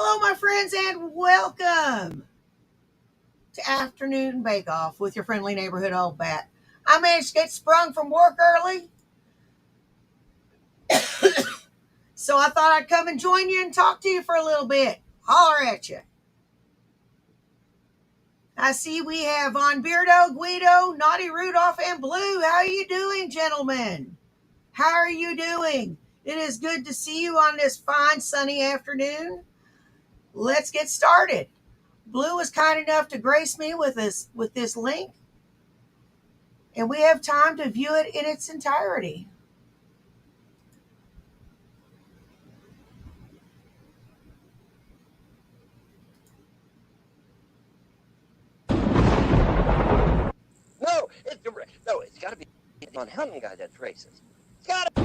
Hello, my friends, and welcome to Afternoon Bake Off with your friendly neighborhood old bat. I managed to get sprung from work early, so I thought I'd come and join you and talk to you for a little bit. Holler at you. I see we have Von Beardo, Guido, Naughty Rudolph, and Blue. How are you doing, gentlemen? How are you doing? It is good to see you on this fine sunny afternoon. Let's get started. Blue was kind enough to grace me with this link, and we have time to view it in its entirety. It's got to be Von Helton guy that's racist. It's got to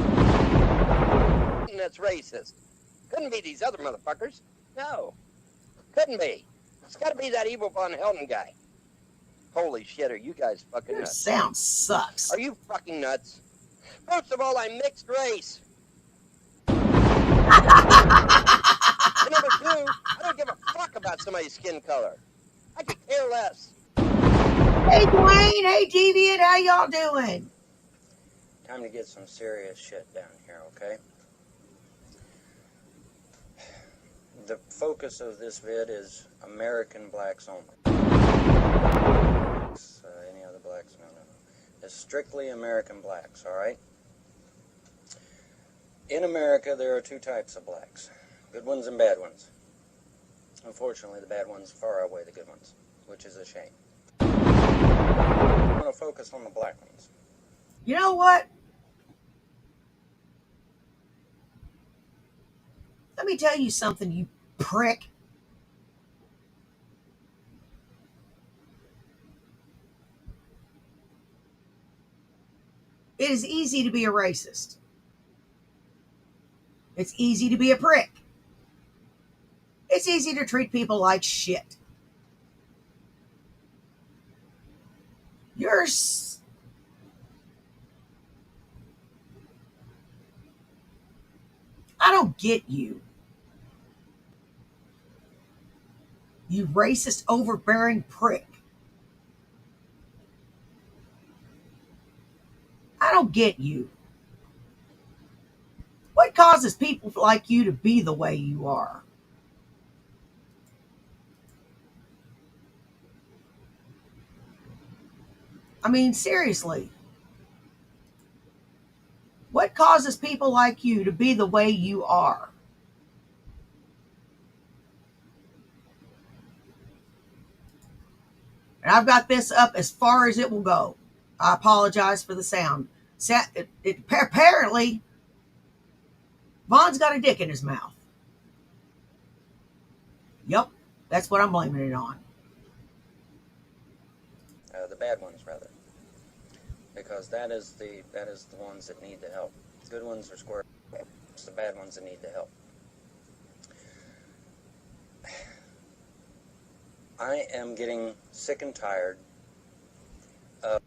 be that's racist. Couldn't be these other motherfuckers. No, couldn't be. It's got to be that evil Von Helton guy. Holy shit, are you guys fucking Your nuts? sound sucks. Are you fucking nuts? First of all, I'm mixed race. And number two, I don't give a fuck about somebody's skin color. I could care less. Hey, Dwayne. Hey, Deviant. How y'all doing? Time to get some serious shit down here, okay? The focus of this vid is American blacks only. Any other blacks? No. It's strictly American blacks, all right? In America, there are two types of blacks, good ones and bad ones. Unfortunately, the bad ones far outweigh the good ones, which is a shame. I'm going to focus on the black ones. You know what? Let me tell you something, you prick. It is easy to be a racist. It's easy to be a prick. It's easy to treat people like shit. I don't get you. You racist, overbearing prick. I don't get you. What causes people like you to be the way you are? I mean, seriously. What causes people like you to be the way you are? And I've got this up as far as it will go. I apologize for the sound. Apparently, Von's got a dick in his mouth. Yep, that's what I'm blaming it on. The bad ones, rather, because that is the ones that need the help. Good ones are square. It's the bad ones that need the help. I am getting sick and tired of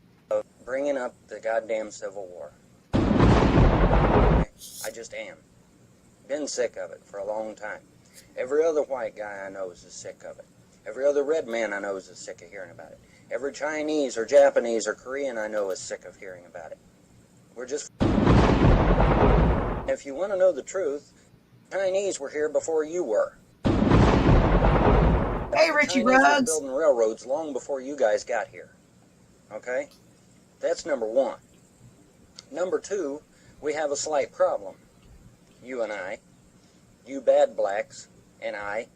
bringing up the goddamn Civil War. I just am. Been sick of it for a long time. Every other white guy I know is sick of it. Every other red man I know is sick of hearing about it. Every Chinese or Japanese or Korean I know is sick of hearing about it. We're just... If you want to know the truth, Chinese were here before you were. Hey, Richie Chinese Ruggs. were building railroads long before you guys got here. Okay? That's number one. Number two, we have a slight problem. You and I. You bad blacks and I.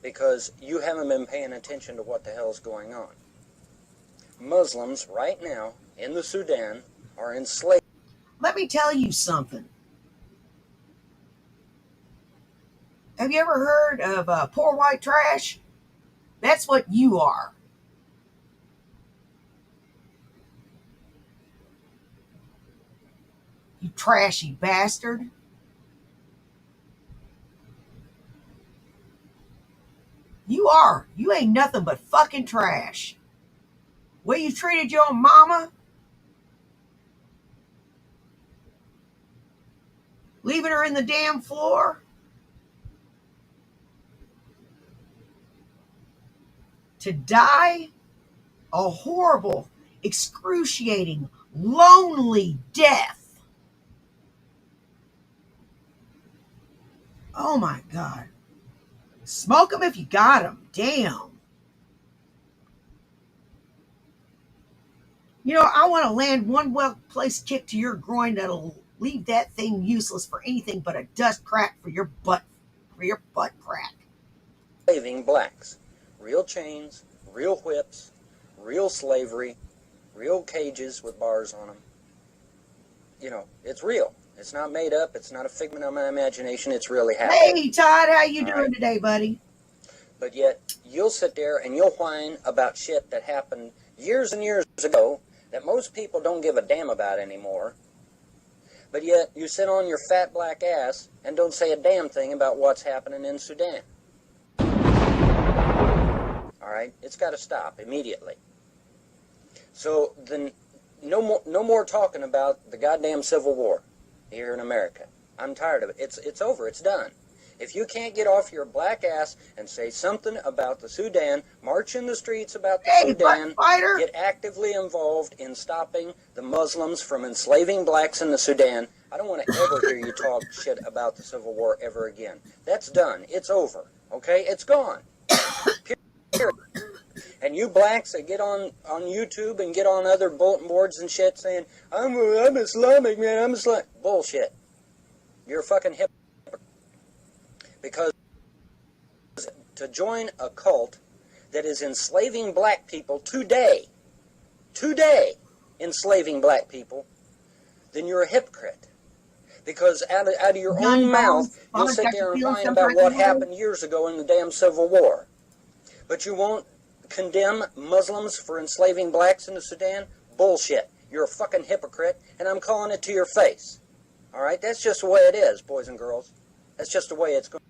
Because you haven't been paying attention to what the hell's going on. Muslims right now in the Sudan are enslaved. Let me tell you something. Have you ever heard of poor white trash? That's what you are. You trashy bastard. You are. You ain't nothing but fucking trash. Way you treated your mama, leaving her in the damn floor. to die a horrible, excruciating, lonely death. Oh my God. Smoke them if you got them. Damn. You know, I want to land one well-placed kick to your groin that'll leave that thing useless for anything but a dust crack for your butt crack. Enslaving blacks. Real chains, real whips, real slavery, real cages with bars on them. You know, it's real. It's not made up. It's not a figment of my imagination. It's really happening. Hey, Todd, how you All doing right. today, buddy? But yet, you'll sit there and you'll whine about shit that happened years and years ago that most people don't give a damn about anymore. But yet, you sit on your fat black ass and don't say a damn thing about what's happening in Sudan. All right? It's got to stop immediately. So, then, no more talking about the goddamn Civil War here in America. I'm tired of it. It's over. It's done. If you can't get off your black ass and say something about the Sudan, march in the streets about the Sudan, fighter. get actively involved in stopping the Muslims from enslaving blacks in the Sudan, I don't want to ever hear you talk shit about the Civil War ever again. That's done. It's over. Okay? It's gone. Period. And you blacks that get on YouTube and get on other bulletin boards and shit saying, I'm Islamic, man, I'm Islamic. Bullshit. You're a fucking hypocrite. Because to join a cult that is enslaving black people today, enslaving black people, then you're a hypocrite. Because out of your own mouth, you'll sit there and whine about what happened years ago in the damn Civil War. But you won't condemn Muslims for enslaving blacks in the Sudan? Bullshit. You're a fucking hypocrite, and I'm calling it to your face. All right? That's just the way it is, boys and girls. That's just the way it's going.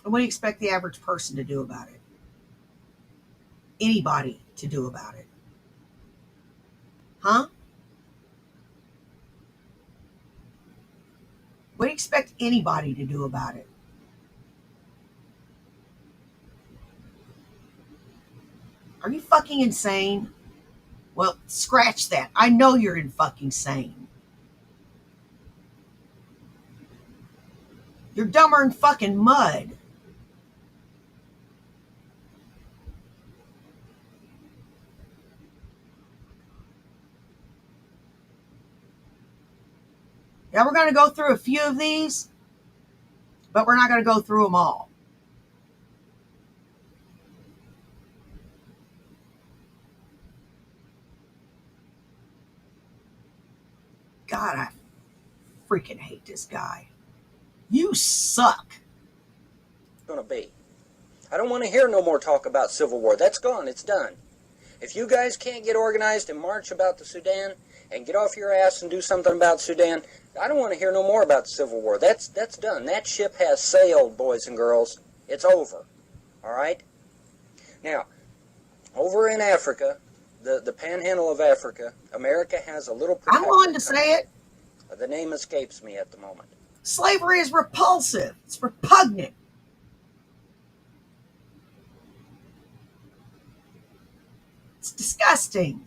And what do you expect the average person to do about it? Anybody to do about it? Huh? What do you expect anybody to do about it? Are you fucking insane? Well, scratch that. I know you're in fucking sane. You're dumber than fucking mud. Now we're going to go through a few of these, but we're not going to go through them all. God, I freaking hate this guy. You suck. Going to be. I don't want to hear no more talk about Civil War. That's gone. It's done. If you guys can't get organized and march about the Sudan and get off your ass and do something about Sudan, I don't want to hear no more about the Civil War. That's done. That ship has sailed, boys and girls. It's over. All right? Now, over in Africa, the panhandle of Africa, America has a little I'm willing to say it. The name escapes me at the moment. Slavery is repulsive. It's repugnant. It's disgusting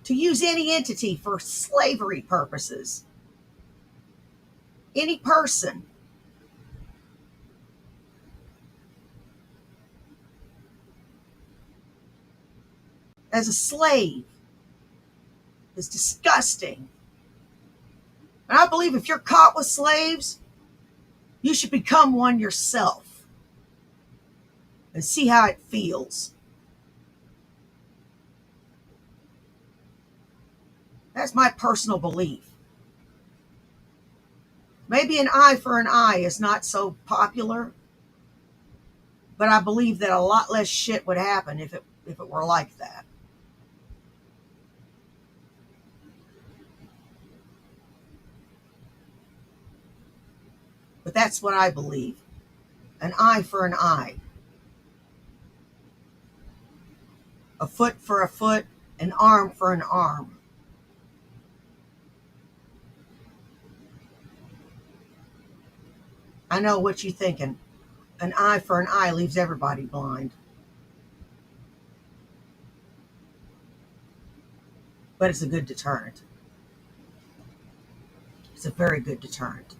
to use any entity for slavery purposes. Any person. As a slave is disgusting. And I believe if you're caught with slaves, you should become one yourself and see how it feels. That's my personal belief. Maybe an eye for an eye is not so popular, but I believe that a lot less shit would happen if it were like that. But that's what I believe. An eye for an eye. A foot for a foot, an arm for an arm. I know what you're thinking. An eye for an eye leaves everybody blind. But it's a good deterrent. It's a very good deterrent.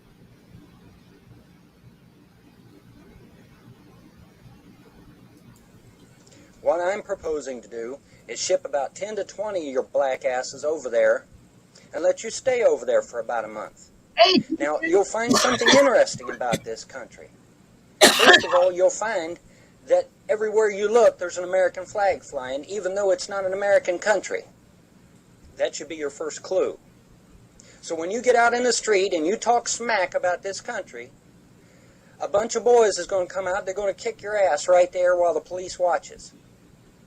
What I'm proposing to do is ship about 10 to 20 of your black asses over there and let you stay over there for about a month. Hey, Now, you'll find something interesting about this country. First of all, you'll find that everywhere you look, there's an American flag flying, even though it's not an American country. That should be your first clue. So when you get out in the street and you talk smack about this country, a bunch of boys is going to come out, they're going to kick your ass right there while the police watches.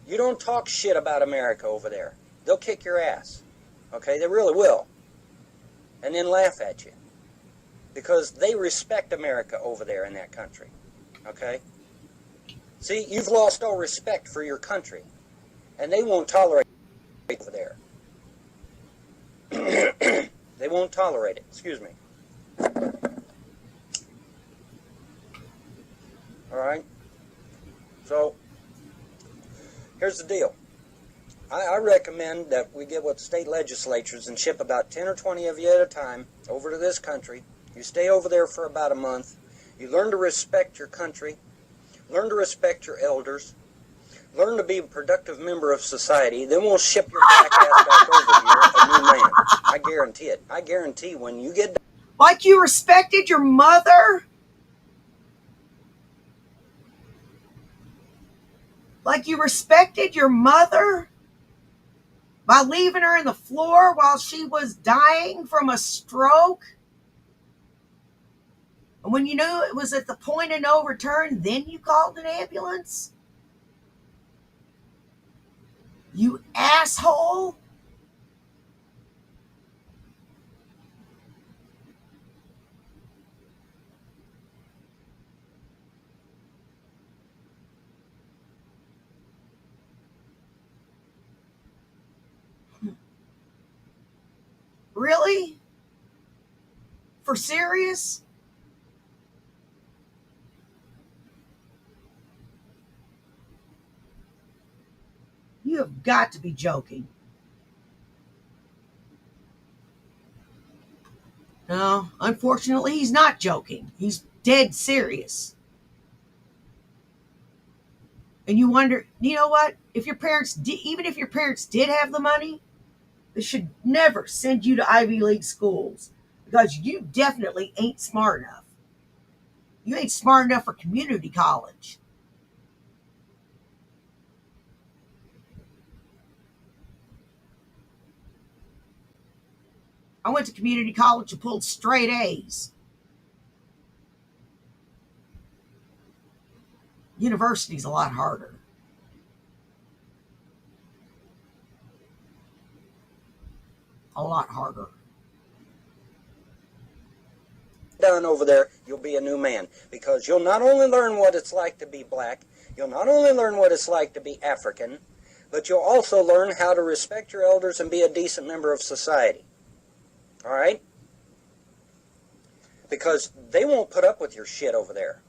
You don't talk shit about America over there. They'll kick your ass. Okay, they really will. And then laugh at you. Because they respect America over there in that country. Okay? See, you've lost all respect for your country. And they won't tolerate it over there. They won't tolerate it. Excuse me. Alright? So, here's the deal. I recommend that we get with state legislatures and ship about 10 or 20 of you at a time over to this country. You stay over there for about a month. You learn to respect your country. Learn to respect your elders. Learn to be a productive member of society. Then we'll ship your black ass back over here a new man. I guarantee it. I guarantee when you get... like you respected your mother? Like you respected your mother by leaving her in the floor while she was dying from a stroke? And when you knew it was at the point of no return, then you called an ambulance? You asshole. Really? For serious? You have got to be joking. No, unfortunately, he's not joking. He's dead serious. And you wonder, you know what? If your parents, even if your parents did have the money, they should never send you to Ivy League schools because you definitely ain't smart enough. You ain't smart enough for community college. I went to community college and pulled straight A's. University's a lot harder. A lot harder. Done over there, you'll be a new man. Because you'll not only learn what it's like to be black, you'll not only learn what it's like to be African, but you'll also learn how to respect your elders and be a decent member of society. All right? Because they won't put up with your shit over there.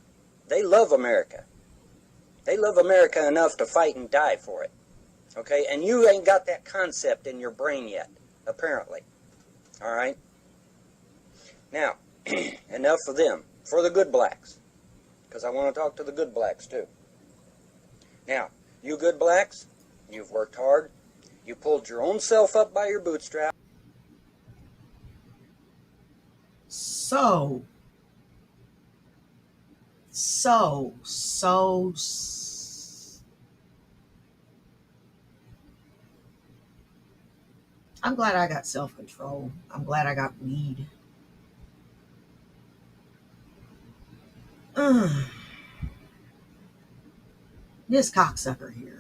They love America. They love America enough to fight and die for it. Okay? And you ain't got that concept in your brain yet, apparently. All right? Now, enough for them. For the good blacks. Because I want to talk to the good blacks, too. Now, you good blacks, you've worked hard. You pulled your own self up by your bootstraps. So, I'm glad I got self-control. I'm glad I got weed. This cocksucker here.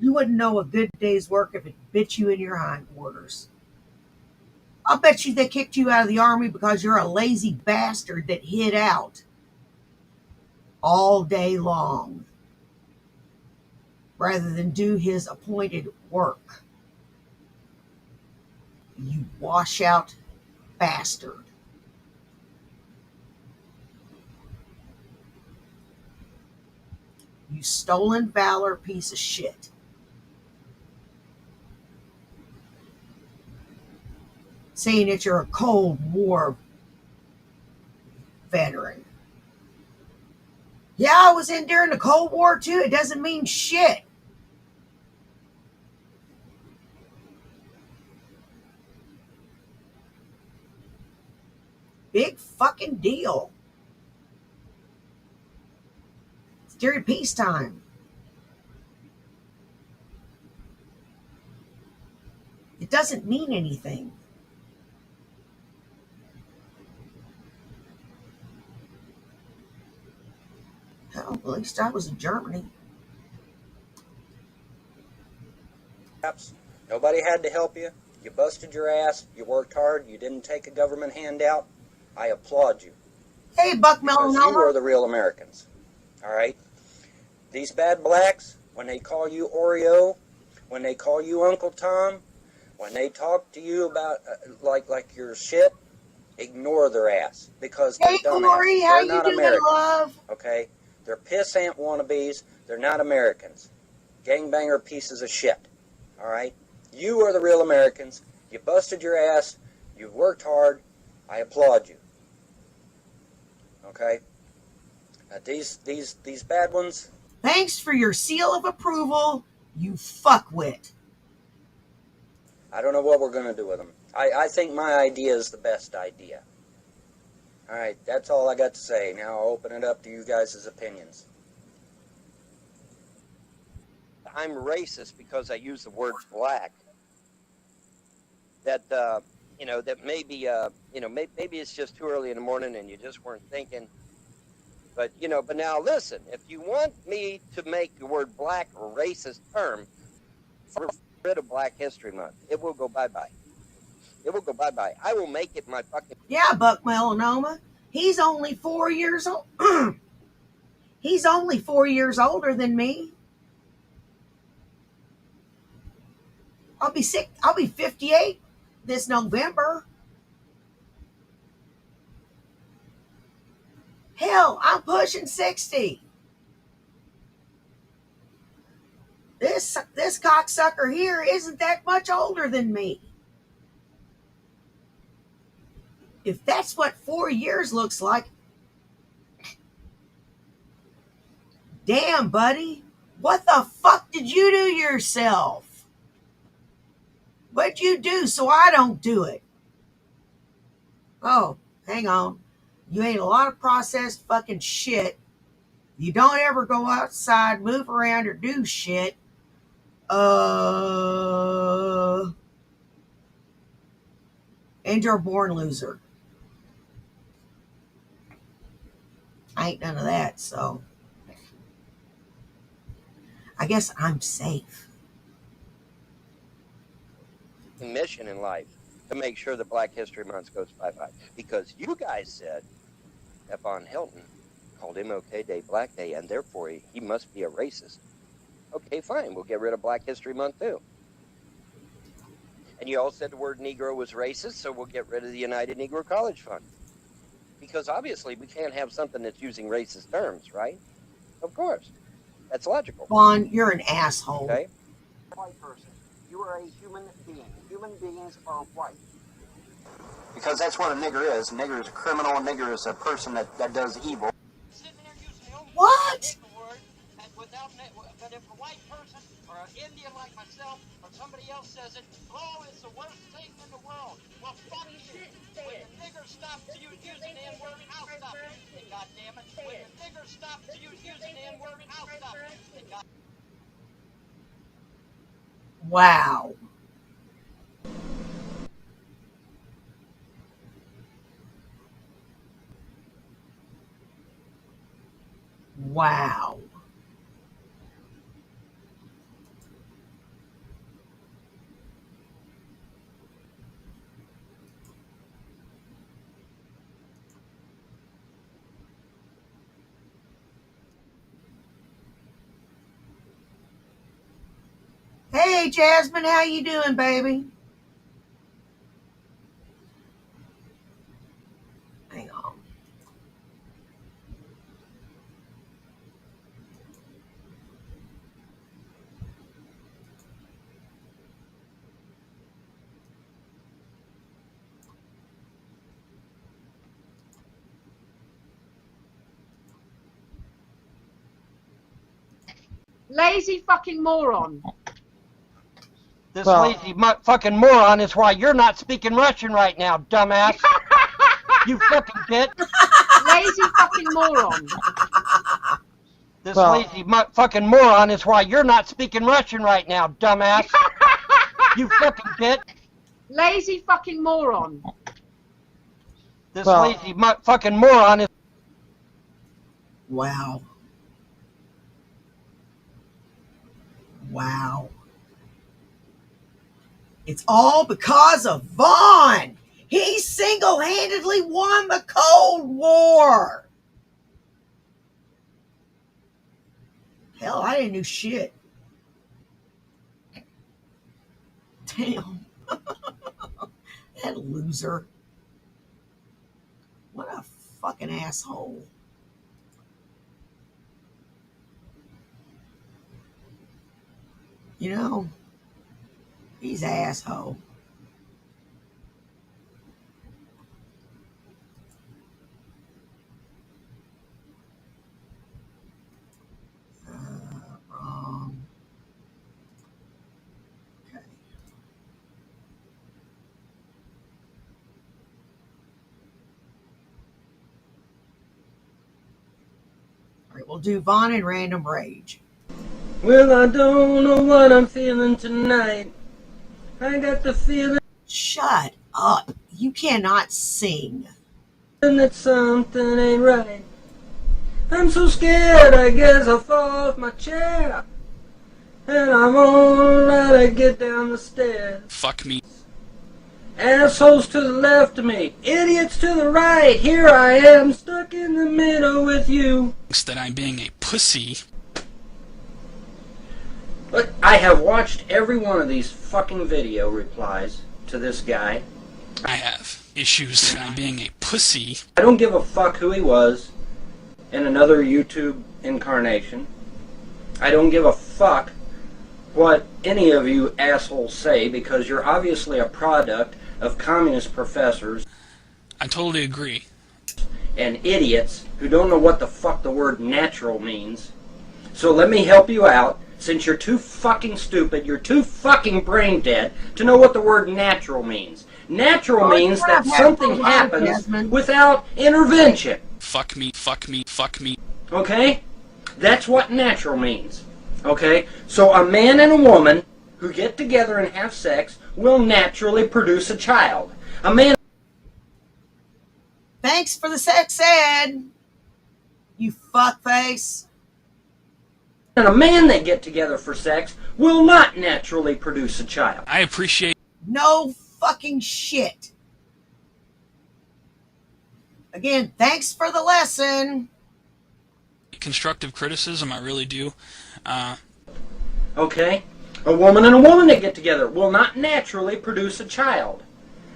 You wouldn't know a good day's work if it bit you in your hindquarters. I'll bet you they kicked you out of the army because you're a lazy bastard that hid out. all day long rather than do his appointed work. You washout bastard. You stolen valor piece of shit. Saying that you're a Cold War veteran. Yeah, I was in during the Cold War too. It doesn't mean shit. Big fucking deal. It's during peacetime. It doesn't mean anything. Hell, at least I was in Germany. Nobody had to help you. You busted your ass. You worked hard. You didn't take a government handout. I applaud you. Hey, Buck Because you are Melanoma. the real Americans. All right? These bad blacks, when they call you Oreo, when they call you Uncle Tom, when they talk to you about like your shit, ignore their ass because they're Hey, dumbasses. Corey, how They're you not doing, Americans. love? Okay? They're pissant wannabes. They're not Americans. Gangbanger pieces of shit. All right? You are the real Americans. You busted your ass. You worked hard. I applaud you. Okay? These bad ones. Thanks for your seal of approval, you fuckwit. I don't know what we're going to do with them. I think my idea is the best idea. All right, that's all I got to say. Now I'll open it up to you guys' opinions. I'm racist because I use the word black. That that maybe maybe it's just too early in the morning and you just weren't thinking. But but now listen, if you want me to make the word black a racist term, get rid of Black History Month. It will go bye-bye. It will go bye-bye. I will make it my fucking... Yeah, Buck Melanoma. He's only 4 years old. He's only 4 years older than me. I'll be 58 this November. Hell, I'm pushing 60. This cocksucker here isn't that much older than me. If that's what 4 years looks like, damn, buddy, what the fuck did you do yourself? What'd you do so I don't do it? Oh, hang on. You ate a lot of processed fucking shit. You don't ever go outside, move around, or do shit. And you're a born loser. I ain't none of that, so I guess I'm safe. mission in life to make sure that Black History Month goes bye-bye. Because you guys said that Von Hilton called MLK Day Black Day, and therefore he must be a racist. Okay, fine. We'll get rid of Black History Month too. And you all said the word Negro was racist, so we'll get rid of the United Negro College Fund. Because obviously we can't have something that's using racist terms, right? Of course. That's logical. Vaughn, you're an asshole. Okay? White person. You are a human being. Human beings are white. Because that's what a nigger is. A nigger is a criminal. A nigger is a person that does evil. What? But if a white person or an Indian like myself or somebody else says it, oh, it's the worst thing in the world. Well, fuck you. When the nigger stops using the N-word, I'll stop using it, goddammit. When the nigger stops using the N-word, I'll stop using it, goddammit. Wow. Wow. Hey, Jasmine, how you doing, baby? Hang on. Lazy fucking moron. This Well- lazy fucking moron is why you're not speaking Russian right now, dumbass. You fucking bitch. Lazy fucking moron. This Well- lazy fucking moron is why you're not speaking Russian right now, dumbass. You fucking bitch. Lazy fucking moron. This Well- lazy fucking moron is. Wow. Wow. It's all because of Vaughn. He single-handedly won the Cold War. Hell, I didn't do shit. Damn. That loser. What a fucking asshole. You know, he's an asshole. Wrong. Okay. All right, we'll do Vaughn and Random Rage. Well, I don't know what I'm feeling tonight. I got the feeling Shut up. You cannot sing. that something ain't right. I'm so scared, I guess I'll fall off my chair. And I won't let it get down the stairs. Fuck me. Assholes to the left of me, idiots to the right. Here I am, stuck in the middle with you. Thinks that I'm being a pussy. Look, I have watched every one of these fucking video replies to this guy. I have issues that I'm being a pussy. I don't give a fuck who he was in another YouTube incarnation. I don't give a fuck what any of you assholes say, because you're obviously a product of communist professors I totally agree. and idiots who don't know what the fuck the word natural means. So let me help you out. Since you're too fucking stupid, you're too fucking brain dead to know what the word natural means. Natural Oh, means you're that not something having happens Desmond. without intervention. Fuck me, fuck me, fuck me. Okay? That's what natural means. Okay? So a man and a woman who get together and have sex will naturally produce a child. A man Thanks for the sex ed, you fuckface. and a man that get together for sex will not naturally produce a child. I appreciate No fucking shit. Again, thanks for the lesson. constructive criticism, I really do. Okay? A woman and a woman that get together will not naturally produce a child.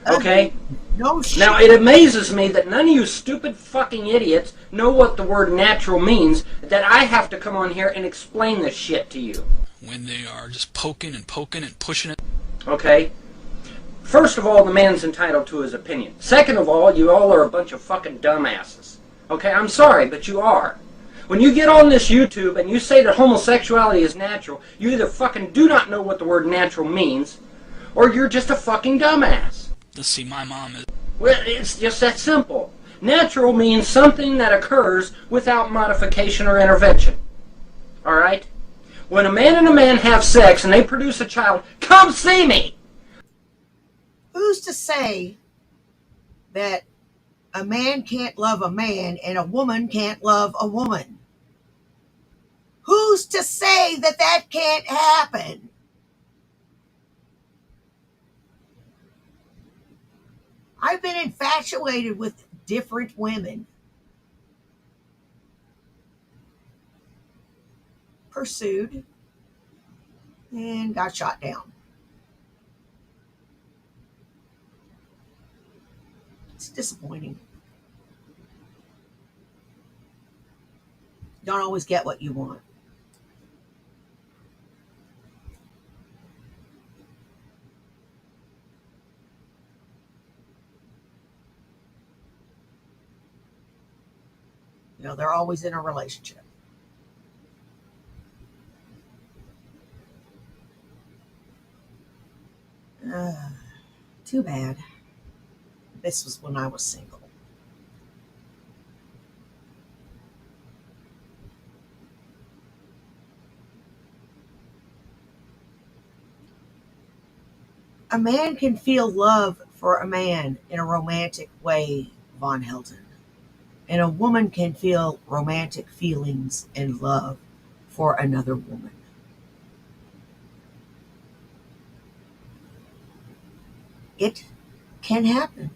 Okay? No shit. Now, it amazes me that none of you stupid fucking idiots know what the word natural means, that I have to come on here and explain this shit to you. When they are just poking and pushing it. Okay? First of all, the man's entitled to his opinion. Second of all, you all are a bunch of fucking dumbasses. Okay? I'm sorry, but you are. When you get on this YouTube and you say that homosexuality is natural, you either fucking do not know what the word natural means, or you're just a fucking dumbass. Let's see, my mom is. Well, it's just that simple. Natural means something that occurs without modification or intervention. Alright? When a man and a man have sex and they produce a child, come see me! Who's to say that a man can't love a man and a woman can't love a woman? Who's to say that that can't happen? I've been infatuated with different women. Pursued. and got shot down. It's disappointing. Don't always get what you want. You know, they're always in a relationship. Too bad. This was when I was single. A man can feel love for a man in a romantic way, Von Helton. And a woman can feel romantic feelings and love for another woman. It can happen.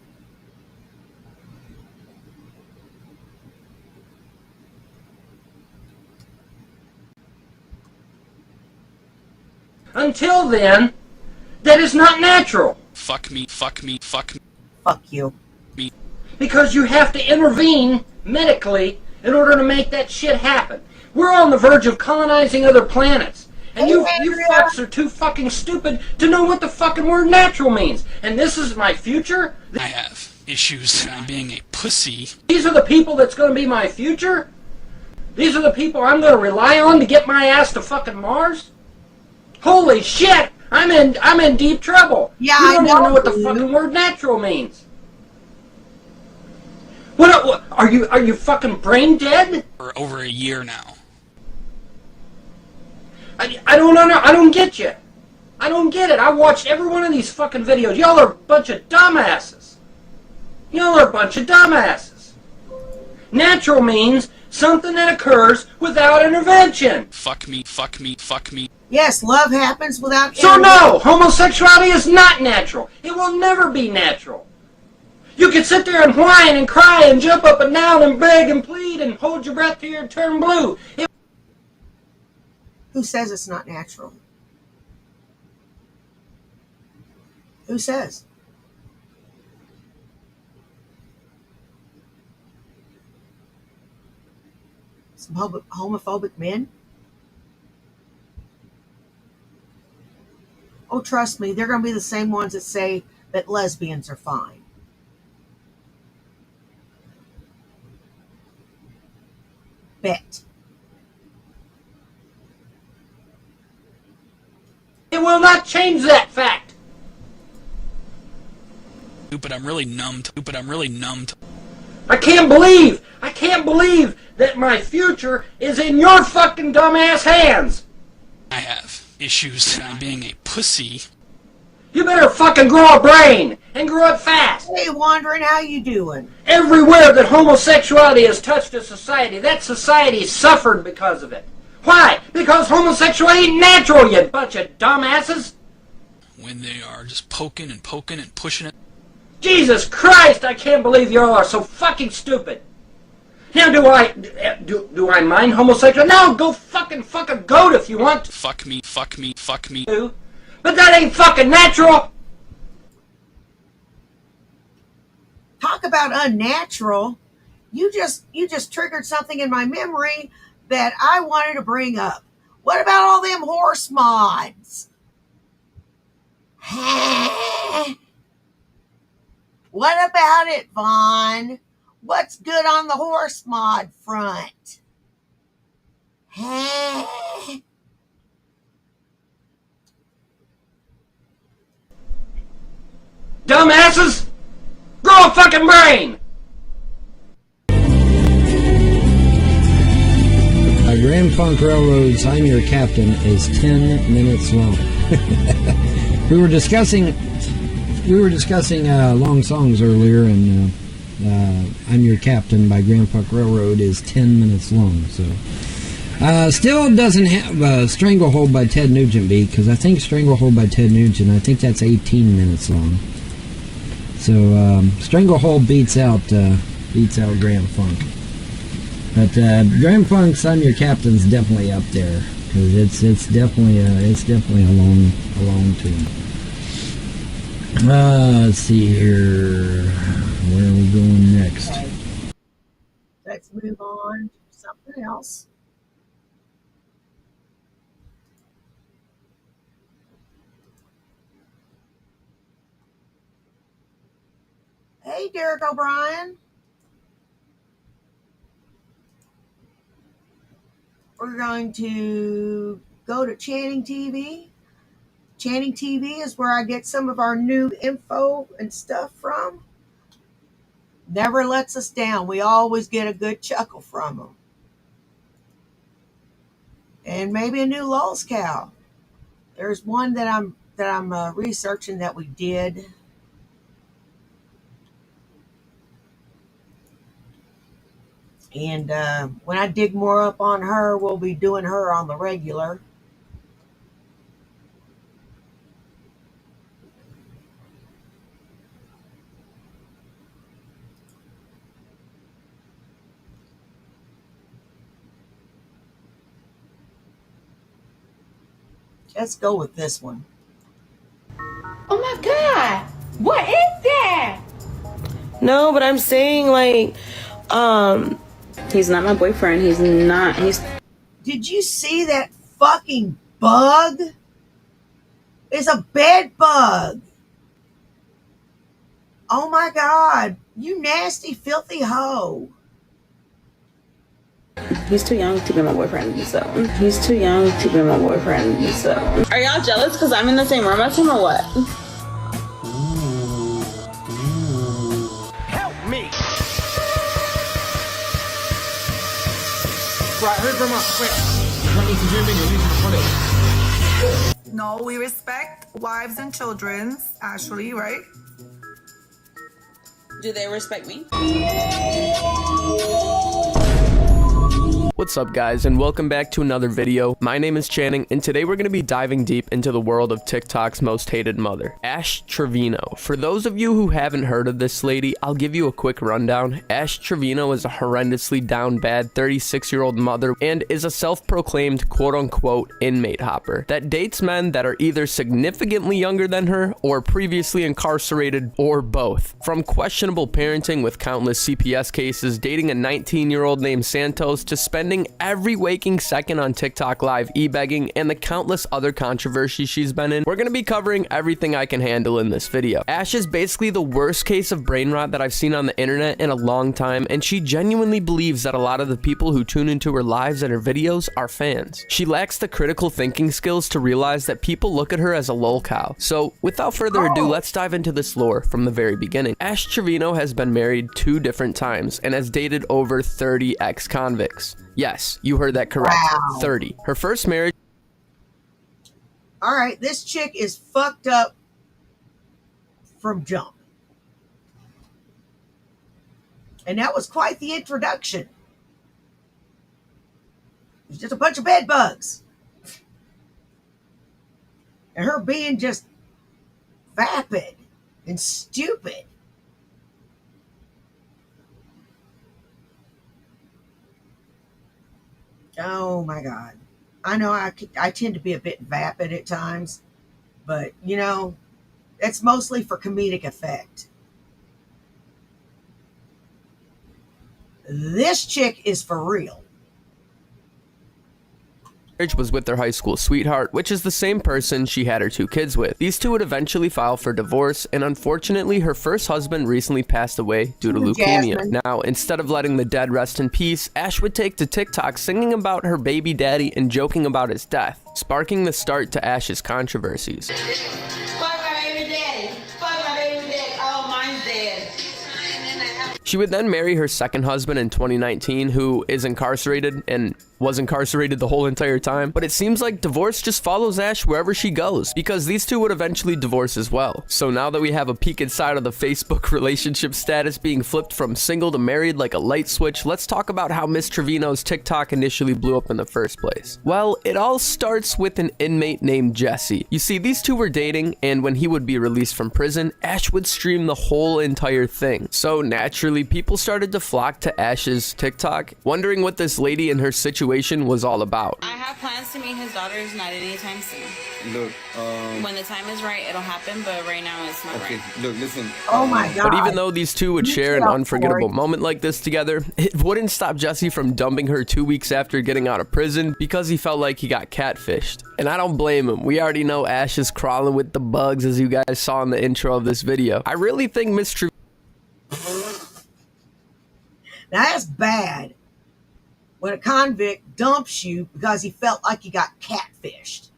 Until then, that is not natural. Fuck me, fuck me, fuck me. Fuck you. Because you have to intervene medically in order to make that shit happen. We're on the verge of colonizing other planets. And you fucks are too fucking stupid to know what the fucking word natural means. And this is my future? I have issues and I'm being a pussy. These are the people that's going to be my future? These are the people I'm going to rely on to get my ass to fucking Mars? Holy shit! I'm in deep trouble. Yeah, you don't I even know, know what the dude. fucking word natural means. What are you fucking brain dead? For over a year now. I don't get you. I don't get it. I watched every one of these fucking videos. Y'all are a bunch of dumbasses. Y'all are a bunch of dumbasses. Natural means something that occurs without intervention. Fuck me, fuck me, fuck me. Yes, love happens without... So no, homosexuality is not natural. It will never be natural. You can sit there and whine and cry and jump up and down and beg and plead and hold your breath till you turn blue. Who says it's not natural? Who says? Some homophobic men? Oh, trust me, they're going to be the same ones that say that lesbians are fine. Bet. It will not change that fact. But I'm really numb to. But I'm really numb to. I can't believe that my future is in your fucking dumbass hands. I have issues and I'm being a pussy. You better fucking grow a brain and grow it fast. Hey, Wandering, how you doing? Everywhere that homosexuality has touched a society, that society suffered because of it. Why? Because homosexuality ain't natural, you bunch of dumbasses. When they are just poking and pushing it. Jesus Christ, I can't believe y'all are so fucking stupid. Now, do I mind homosexual? No, go fucking goat if you want to. Fuck me, fuck me, fuck me. But that ain't fucking natural. Talk about unnatural. You just triggered something in my memory that I wanted to bring up. What about all them horse mods? What about it, Vaughn? What's good on the horse mod front? Dumbasses! Grow a fucking brain! Grand Funk Railroad's I'm Your Captain is 10 minutes long. We were discussing long songs earlier, and I'm Your Captain by Grand Funk Railroad is 10 minutes long. So still doesn't have Stranglehold by Ted Nugent beat, because I think Stranglehold by Ted Nugent, I think that's 18 minutes long. So Stranglehold beats out Grand Funk. But Grand Funk's I'm Your Captain's definitely up there. because it's definitely a long tune. Let's see here. Where are we going next? Okay. Let's move on to something else. Hey, Derek O'Brien. We're going to go to Channing TV. Channing TV is where I get some of our new info and stuff from. Never lets us down. We always get a good chuckle from them. And maybe a new Lulz cow. There's one that I'm researching that we did. And when I dig more up on her, we'll be doing her on the regular. Let's go with this one. Oh my God, what is that? No, but I'm saying like, he's not my boyfriend. He's. Did you see that fucking bug? It's a bed bug. Oh my God, you nasty, filthy hoe. He's too young to be my boyfriend, so. He's too young to be my boyfriend, so. Are y'all jealous because I'm in the same room as him or what? Help me! Right, hurry from up, quick. No, we respect wives and children's, Ashley, right? Do they respect me? What's up guys, and welcome back to another video. My name is Channing, and today we're going to be diving deep into the world of TikTok's most hated mother, Ash Trevino. For those of you who haven't heard of this lady, I'll give you a quick rundown. Ash Trevino is a horrendously down bad 36-year-old mother and is a self-proclaimed quote-unquote inmate hopper that dates men that are either significantly younger than her or previously incarcerated, or both. From questionable parenting with countless CPS cases, dating a 19-year-old named Santos, to spending every waking second on TikTok live e-begging, and the countless other controversies she's been in, we're going to be covering everything I can handle in this video. Ash is basically the worst case of brain rot that I've seen on the internet in a long time, and she genuinely believes that a lot of the people who tune into her lives and her videos are fans. She lacks the critical thinking skills to realize that people look at her as a lol cow. So without further ado, let's dive into this lore from the very beginning. Ash Trevino has been married 2 different times and has dated over 30 ex-convicts. Yes, you heard that correct. Wow. 30. Her first marriage. All right, this chick is fucked up from jump. And that was quite the introduction. It's just a bunch of bed bugs. And her being just vapid and stupid. Oh my God. I know I tend to be a bit vapid at times, but you know, that's mostly for comedic effect. This chick is for real. Was with their high school sweetheart, which is the same person she had her 2 kids with. These 2 would eventually file for divorce, and unfortunately her first husband recently passed away due to leukemia. Jasmine. Now, instead of letting the dead rest in peace, Ash would take to TikTok singing about her baby daddy and joking about his death, sparking the start to Ash's controversies. She would then marry her second husband in 2019, who is incarcerated and was incarcerated the whole entire time. But it seems like divorce just follows Ash wherever she goes, because these 2 would eventually divorce as well. So now that we have a peek inside of the Facebook relationship status being flipped from single to married like a light switch, let's talk about how Miss Trevino's TikTok initially blew up in the first place. Well, it all starts with an inmate named Jesse. You see, these 2 were dating, and when he would be released from prison, Ash would stream the whole entire thing. So naturally, people started to flock to Ash's TikTok, wondering what this lady and her situation was all about. I have plans to meet his daughters, not anytime soon. Look, When the time is right, it'll happen, but right now it's not okay, right. look, listen. Oh my God. But even though these two would share an unforgettable moment like this together, it wouldn't stop Jesse from dumping her 2 weeks after getting out of prison because he felt like he got catfished. And I don't blame him. We already know Ash is crawling with the bugs, as you guys saw in the intro of this video. I really think Miss Trevino... Now that's bad. When a convict dumps you because he felt like he got catfished.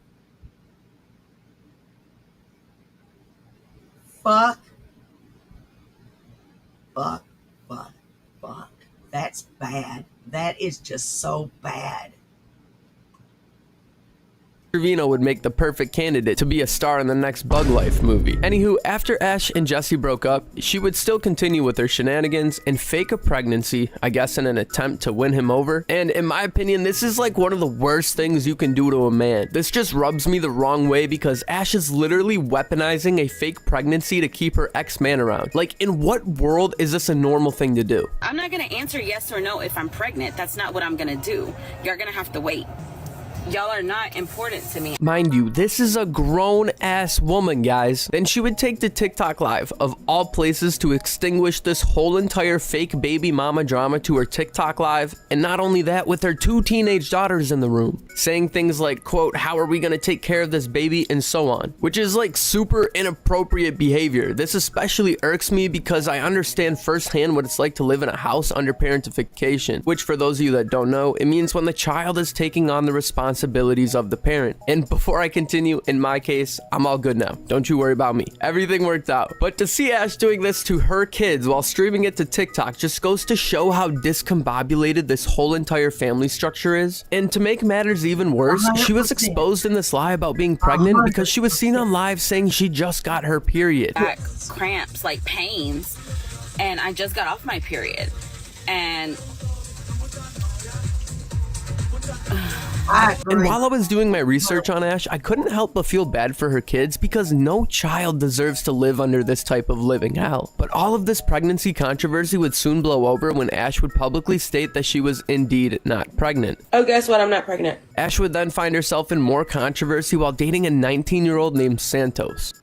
Fuck. Fuck. Fuck. Fuck. That's bad. That is just so bad. Trevino would make the perfect candidate to be a star in the next Bug Life movie. Anywho, after Ash and Jesse broke up, she would still continue with her shenanigans and fake a pregnancy, I guess in an attempt to win him over. And in my opinion, this is like one of the worst things you can do to a man. This just rubs me the wrong way because Ash is literally weaponizing a fake pregnancy to keep her ex-man around. Like, in what world is this a normal thing to do? I'm not gonna answer yes or no if I'm pregnant. That's not what I'm gonna do. You're gonna have to wait. Y'all are not important to me. Mind you, this is a grown-ass woman, guys. Then she would take to TikTok Live, of all places, to extinguish this whole entire fake baby mama drama to her TikTok Live. And not only that, with her 2 teenage daughters in the room, saying things like, quote, how are we gonna take care of this baby, and so on. Which is like super inappropriate behavior. This especially irks me because I understand firsthand what it's like to live in a house under parentification. Which, for those of you that don't know, it means when the child is taking on the responsibilities of the parent. And before I continue, in my case, I'm all good now. Don't you worry about me. Everything worked out. But to see Ash doing this to her kids while streaming it to TikTok just goes to show how discombobulated this whole entire family structure is. And to make matters even worse, she was exposed in this lie about being pregnant because she was seen on live saying she just got her period. Back cramps, like pains, and I just got off my period. And And while I was doing my research on Ash, I couldn't help but feel bad for her kids because no child deserves to live under this type of living hell. But all of this pregnancy controversy would soon blow over when Ash would publicly state that she was indeed not pregnant. Oh, guess what? I'm not pregnant. Ash would then find herself in more controversy while dating a 19-year-old named Santos.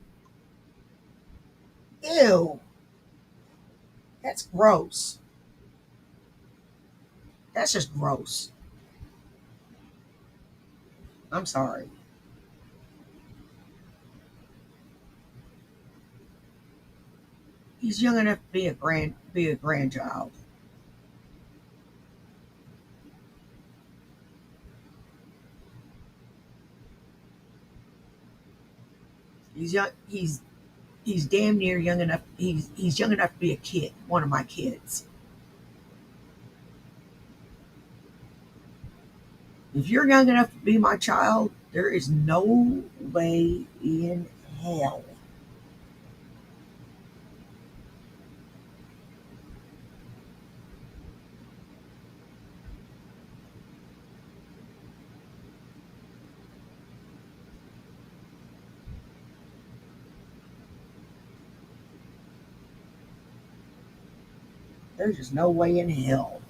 Ew. That's gross. That's just gross. I'm sorry. He's young enough to be a grandchild. He's young. He's damn near young enough. He's young enough to be a kid. One of my kids. If you're young enough to be my child, there is no way in hell. There's just no way in hell.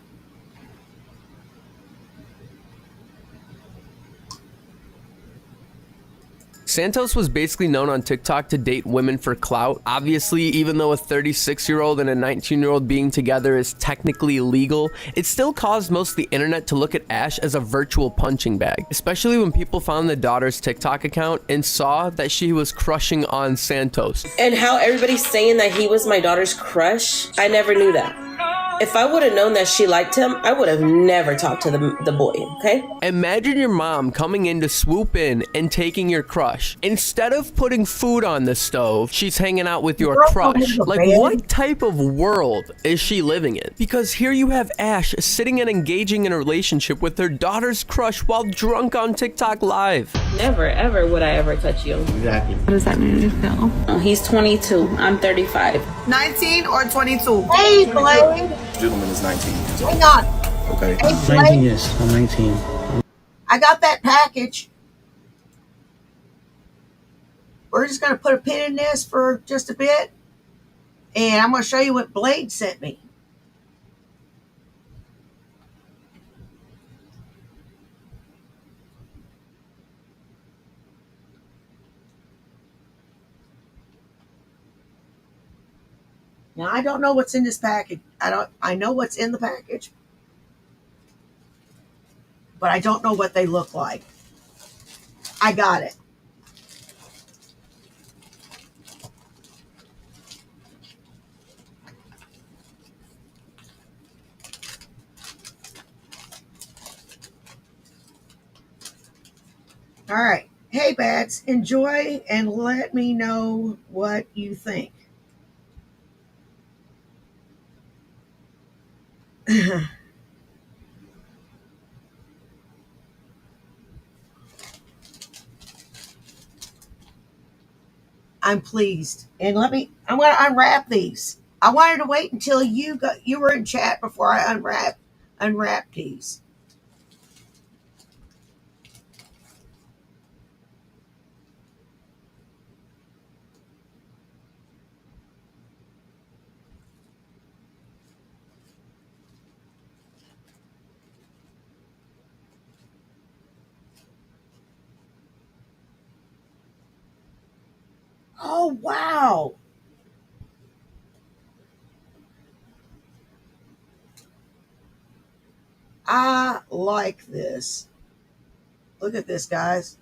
Santos was basically known on TikTok to date women for clout. Obviously, even though a 36-year-old and a 19-year-old being together is technically legal, it still caused most of the internet to look at Ash as a virtual punching bag, especially when people found the daughter's TikTok account and saw that she was crushing on Santos. And how everybody's saying that he was my daughter's crush, I never knew that. If I would have known that she liked him, I would have never talked to the boy, okay? Imagine your mom coming in to swoop in and taking your crush. Instead of putting food on the stove, she's hanging out with your crush. Like, what type of world is she living in? Because here you have Ash sitting and engaging in a relationship with her daughter's crush while drunk on TikTok Live. never, ever would I ever touch you. Exactly. What does that make you feel? Oh, he's 22. I'm 35. 19 or 22? Hey, Blake. Gentleman is 19 years old. Hang on. Okay. Hey, Blake. 19, yes. I'm 19. I got that package. We're just going to put a pin in this for just a bit. And I'm going to show you what Blade sent me. Now I don't know what's in this package. I know what's in the package, but I don't know what they look like. I got it. All right. Hey, Bats, enjoy and let me know what you think. I'm pleased. And I'm going to unwrap these. I wanted to wait until you were in chat before I unwrap these. Oh, wow. I like this. Look at this, guys.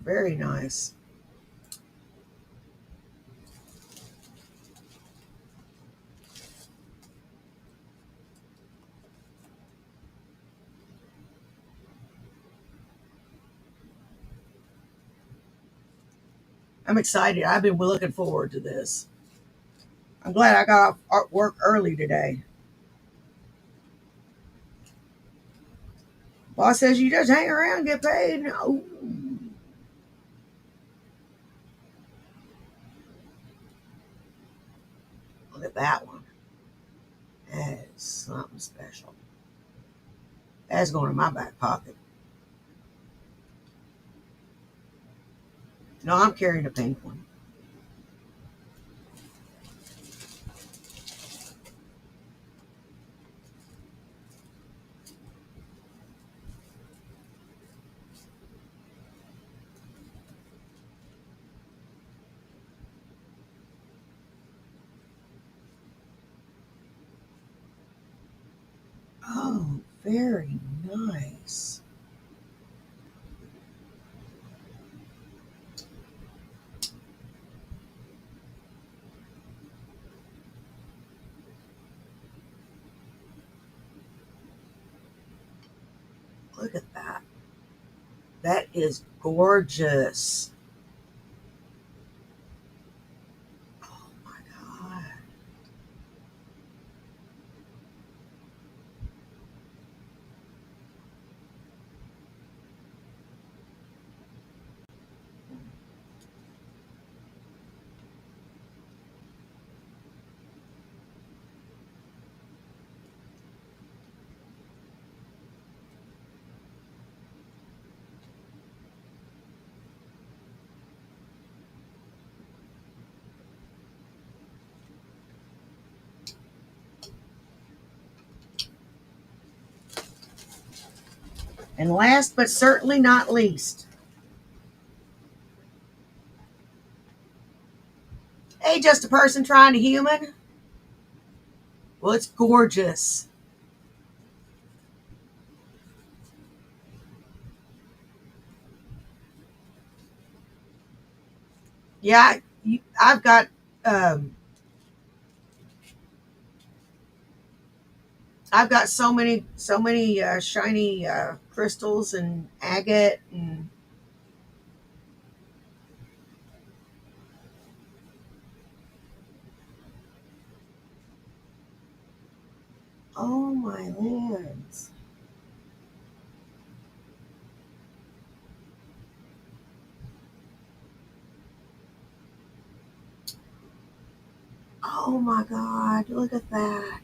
Very nice. I'm excited. I've been looking forward to this. I'm glad I got off work early today. Boss says you just hang around and get paid. No. Look at that one. That is something special. That's going in my back pocket. No, I'm carrying a pink one. Oh, very nice. Look at that. That is gorgeous. Oh my God. And last but certainly not least, hey, just a person trying to human. Well, it's gorgeous. Yeah, I've got so many shiny crystals and agate and oh my lands. Oh my God, look at that.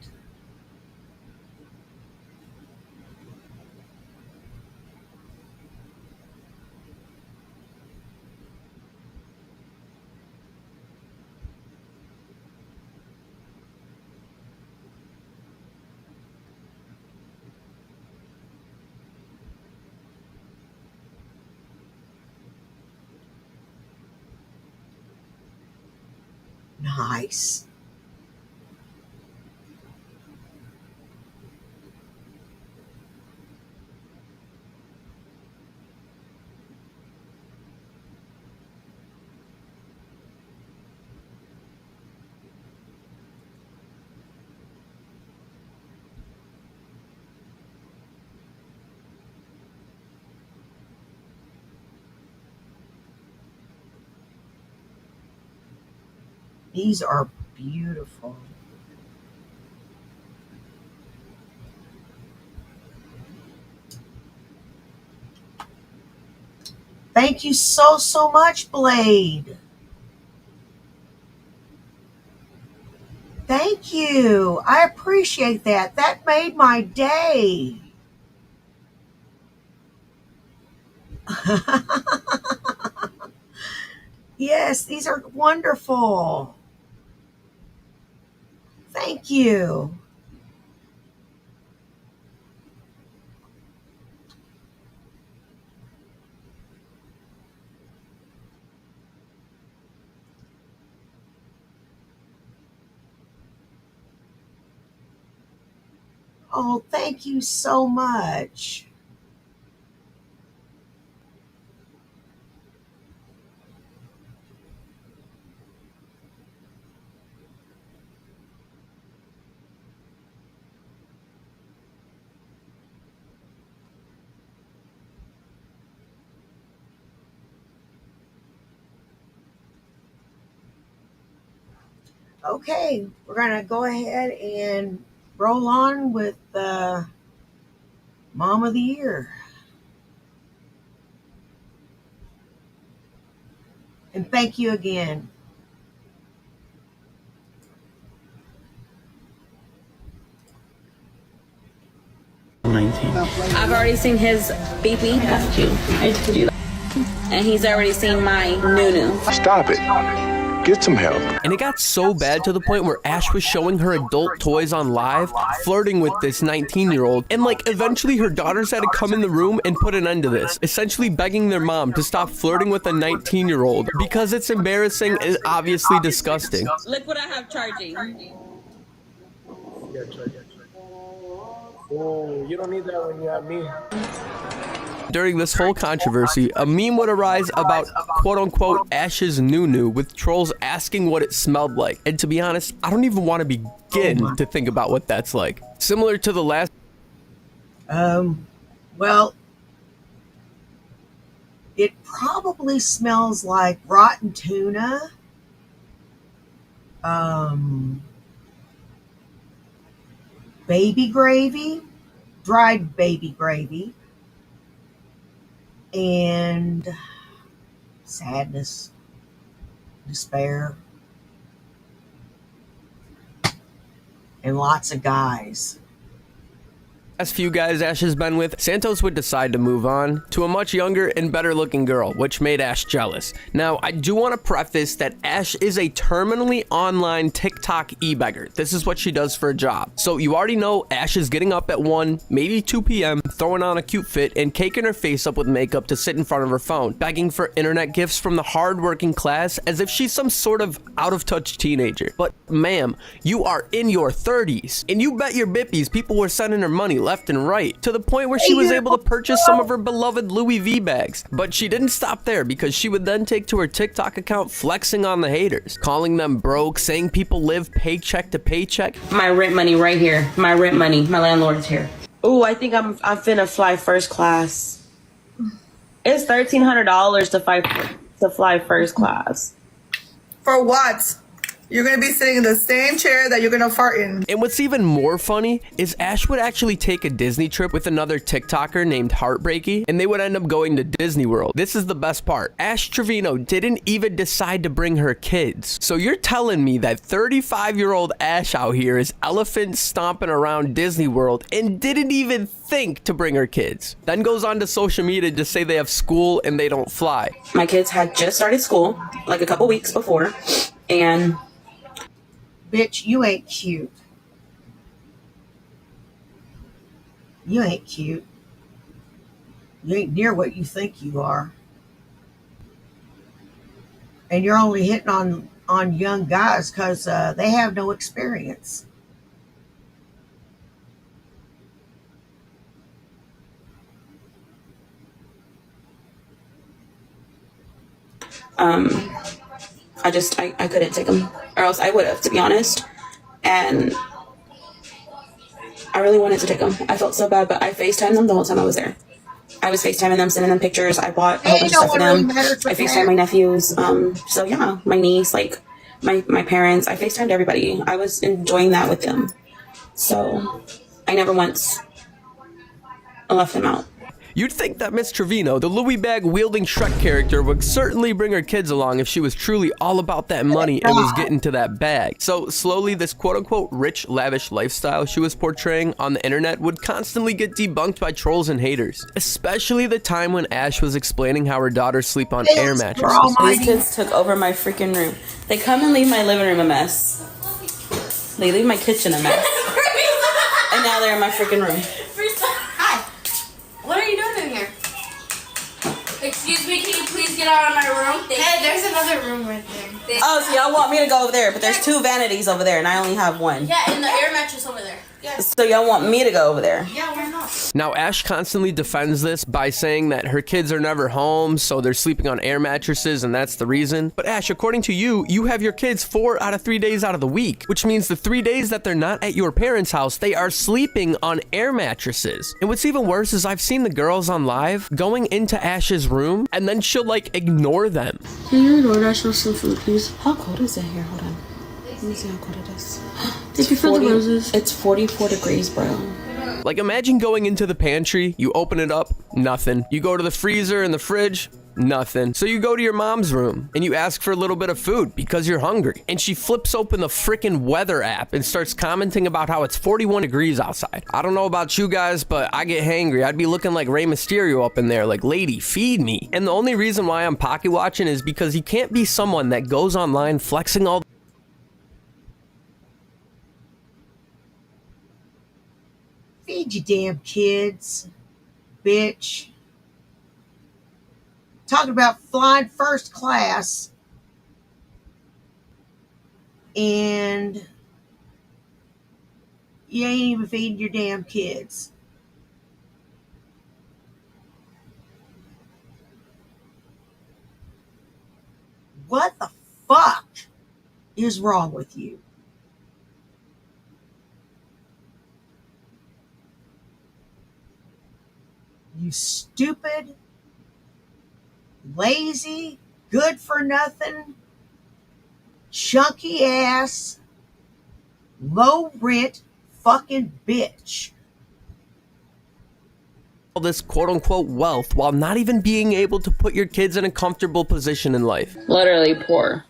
Nice. These are beautiful. Thank you so, so much, Blade. Thank you. I appreciate that. That made my day. Yes, these are wonderful. Thank you. Oh, thank you so much. Okay, we're going to go ahead and roll on with Mom of the Year. And thank you again. I've already seen his BP. Got you. I told you that. And he's already seen my Nunu. Stop it. Get some help. And it got so bad to the point where Ash was showing her adult toys on live, flirting with this 19-year-old, and like eventually her daughters had to come in the room and put an end to this, essentially begging their mom to stop flirting with a 19-year-old because it's embarrassing and obviously disgusting. Look what I have charging. Oh, you don't need that when you have me. During this whole controversy, a meme would arise about quote-unquote Ash's Nunu, with trolls asking what it smelled like. And to be honest, I don't even want to begin to think about what that's like. Similar to the last... Well, it probably smells like rotten tuna. Baby gravy, dried baby gravy, and sadness, despair, and lots of guys. Last few guys Ash has been with, Santos would decide to move on to a much younger and better looking girl, which made Ash jealous. Now, I do want to preface that Ash is a terminally online TikTok e-beggar. This is what she does for a job. So you already know Ash is getting up at 1, maybe 2 p.m., throwing on a cute fit and caking her face up with makeup to sit in front of her phone, begging for internet gifts from the hard-working class as if she's some sort of out-of-touch teenager. But ma'am, you are in your 30s, and you bet your bippies people were sending her money left and right, to the point where she was able to purchase some of her beloved Louis V bags. But she didn't stop there, because she would then take to her TikTok account flexing on the haters, calling them broke, saying people live paycheck to paycheck. My rent money right here. My rent money. My landlord is here. Ooh, I think I'm finna fly first class. It's $1,300 to fly first class. For what? You're going to be sitting in the same chair that you're going to fart in. And what's even more funny is Ash would actually take a Disney trip with another TikToker named Heartbreaky, and they would end up going to Disney World. This is the best part. Ash Trevino didn't even decide to bring her kids. So you're telling me that 35-year-old Ash out here is elephant stomping around Disney World and didn't even think to bring her kids. Then goes on to social media to say they have school and they don't fly. My kids had just started school like a couple weeks before, and... Bitch, you ain't cute. You ain't cute. You ain't near what you think you are. And you're only hitting on on young guys because they have no experience. I couldn't take him, or else I would have, to be honest. And I really wanted to take him. I felt so bad, but I FaceTimed them the whole time I was there. I was FaceTiming them, sending them pictures. I bought a whole bunch of stuff for them. I FaceTimed my nephews. So yeah, my niece, like my parents. I FaceTimed everybody. I was enjoying that with them. So I never once left them out. You'd think that Miss Trevino, the Louis bag wielding Shrek character, would certainly bring her kids along if she was truly all about that money and was getting to that bag. So slowly, this quote-unquote rich, lavish lifestyle she was portraying on the internet would constantly get debunked by trolls and haters. Especially the time when Ash was explaining how her daughters sleep on air mattresses. These kids took over my freaking room. They come and leave my living room a mess. They leave my kitchen a mess. And now they're in my freaking room. Hi. What are you doing in here? Excuse me, can you please get out of my room? Hey, there's another room right there. Oh, so y'all want me to go over there, but there's 2 vanities over there and I only have 1. Yeah, and the air mattress over there. Yeah. So y'all want me to go over there? Yeah, why not? Now, Ash constantly defends this by saying that her kids are never home, so they're sleeping on air mattresses, and that's the reason. But Ash, according to you, you have your kids 4 out of 3 days out of the week, which means the 3 days that they're not at your parents' house, they are sleeping on air mattresses. And what's even worse is I've seen the girls on live going into Ash's room, and then she'll, like, ignore them. Can you DoorDash us some food, please? How cold is it here? Hold on. Let me see how cold it is. Thank you for the roses. It's 44 degrees, bro. Like, imagine going into the pantry, you open it up, nothing. You go to the freezer and the fridge, nothing. So you go to your mom's room and you ask for a little bit of food because you're hungry. And she flips open the freaking weather app and starts commenting about how it's 41 degrees outside. I don't know about you guys, but I get hangry. I'd be looking like Rey Mysterio up in there, like, lady, feed me. And the only reason why I'm pocket watching is because you can't be someone that goes online flexing all Feed your damn kids, bitch. Talking about flying first class and you ain't even feeding your damn kids. What the fuck is wrong with you? You stupid, lazy, good for nothing, chunky ass, low rent fucking bitch. all this quote-unquote wealth while not even being able to put your kids in a comfortable position in life. Literally poor.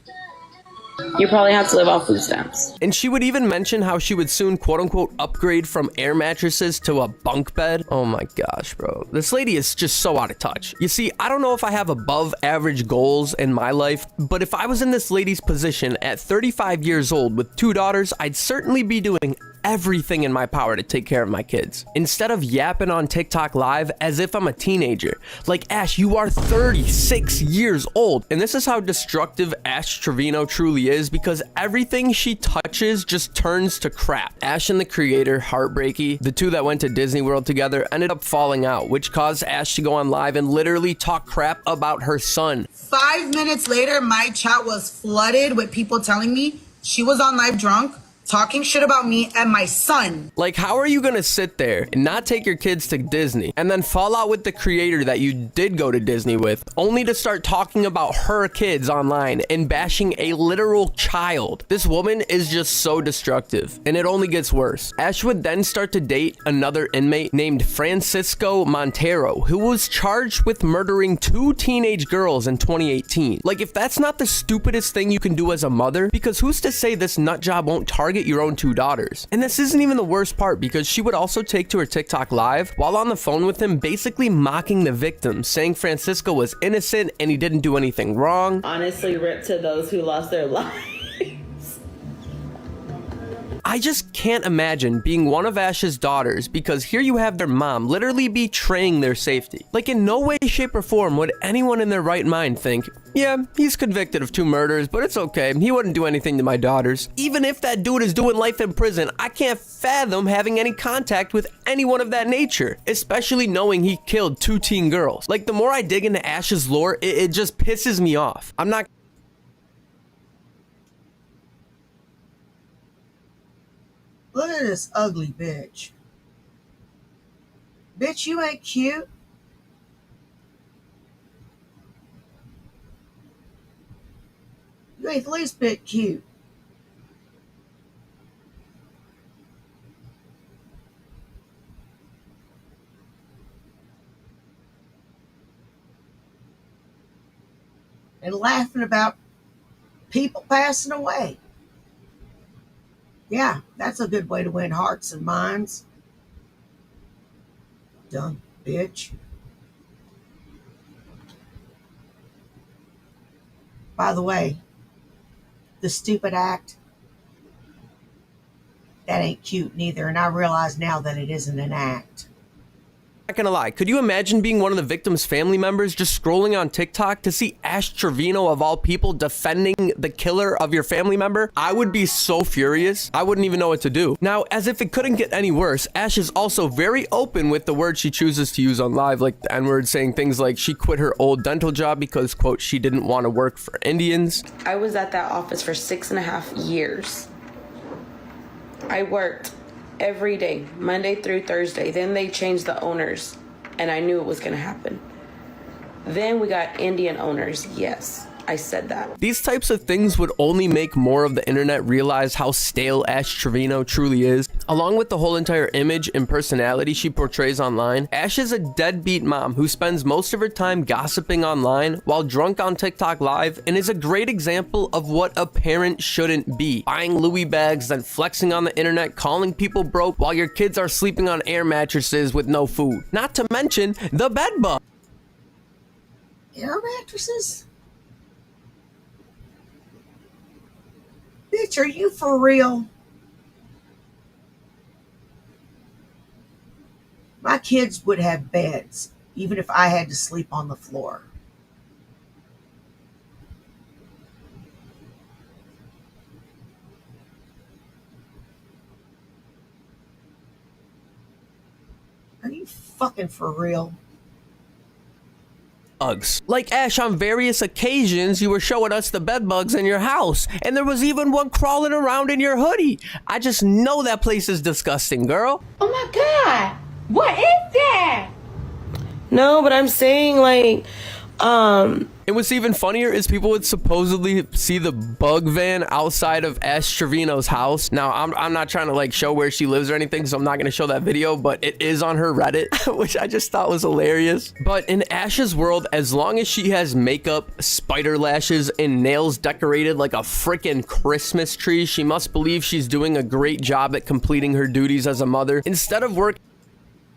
You probably have to live off food stamps. And she would even mention how she would soon quote-unquote upgrade from air mattresses to a bunk bed. Oh my gosh, bro. This lady is just so out of touch. You see, I don't know if I have above average goals in my life, but if I was in this lady's position at 35 years old with 2 daughters, I'd certainly be doing everything in my power to take care of my kids. Instead of yapping on TikTok live as if I'm a teenager. Like, Ash, you are 36 years old. And this is how destructive Ash Trevino truly is, because everything she touches just turns to crap. Ash and the creator, Heartbreaky, the two that went to Disney World together, ended up falling out, which caused Ash to go on live and literally talk crap about her son. 5 minutes later, my chat was flooded with people telling me she was on live drunk, talking shit about me and my son. Like, how are you gonna sit there and not take your kids to Disney and then fall out with the creator that you did go to Disney with, only to start talking about her kids online and bashing a literal child? This woman is just so destructive, and it only gets worse. Ash would then start to date another inmate named Francisco Montero, who was charged with murdering 2 teenage girls in 2018. Like, if that's not the stupidest thing you can do as a mother, because who's to say this nut job won't target your own 2 daughters? And this isn't even the worst part, because she would also take to her TikTok live while on the phone with him, basically mocking the victim, saying Francisco was innocent and he didn't do anything wrong. Honestly, rip to those who lost their lives. I just can't imagine being one of Ash's daughters, because here you have their mom literally betraying their safety. Like, in no way, shape, or form would anyone in their right mind think, yeah, he's convicted of 2 murders, but it's okay, he wouldn't do anything to my daughters. Even if that dude is doing life in prison, I can't fathom having any contact with anyone of that nature, especially knowing he killed 2 teen girls. Like, the more I dig into Ash's lore, it just pisses me off. I'm not... Look at this ugly bitch. Bitch, you ain't cute. You ain't the least bit cute. And laughing about people passing away. Yeah, that's a good way to win hearts and minds. Dumb bitch. By the way, the stupid act, that ain't cute neither. And I realize now that it isn't an act. Not gonna lie, could you imagine being one of the victim's family members just scrolling on TikTok to see Ash Trevino of all people defending the killer of your family member? I would be so furious, I wouldn't even know what to do. Now, as if it couldn't get any worse, Ash is also very open with the words she chooses to use on live, like the N-word, saying things like she quit her old dental job because, quote, she didn't want to work for Indians. I was at that office for 6.5 years. I worked every day, Monday through Thursday. Then they changed the owners, and I knew it was going to happen. Then we got Indian owners. Yes, I said that. These types of things would only make more of the internet realize how stale Ash Trevino truly is. Along with the whole entire image and personality she portrays online, Ash is a deadbeat mom who spends most of her time gossiping online while drunk on TikTok Live, and is a great example of what a parent shouldn't be. Buying Louis bags, then flexing on the internet, calling people broke while your kids are sleeping on air mattresses with no food. Not to mention the bed bug. Air mattresses? Bitch, are you for real? My kids would have beds, even if I had to sleep on the floor. Are you fucking for real? Bugs. Like, Ash, on various occasions you were showing us the bed bugs in your house, and there was even one crawling around in your hoodie. I just know that place is disgusting, girl. Oh my God. What is that? No, but I'm saying, like, And what's even funnier is people would supposedly see the bug van outside of Ash Trevino's house. Now, I'm not trying to like show where she lives or anything, so I'm not going to show that video, but it is on her Reddit, which I just thought was hilarious. But in Ash's world, as long as she has makeup, spider lashes, and nails decorated like a freaking Christmas tree, she must believe she's doing a great job at completing her duties as a mother. Instead of work...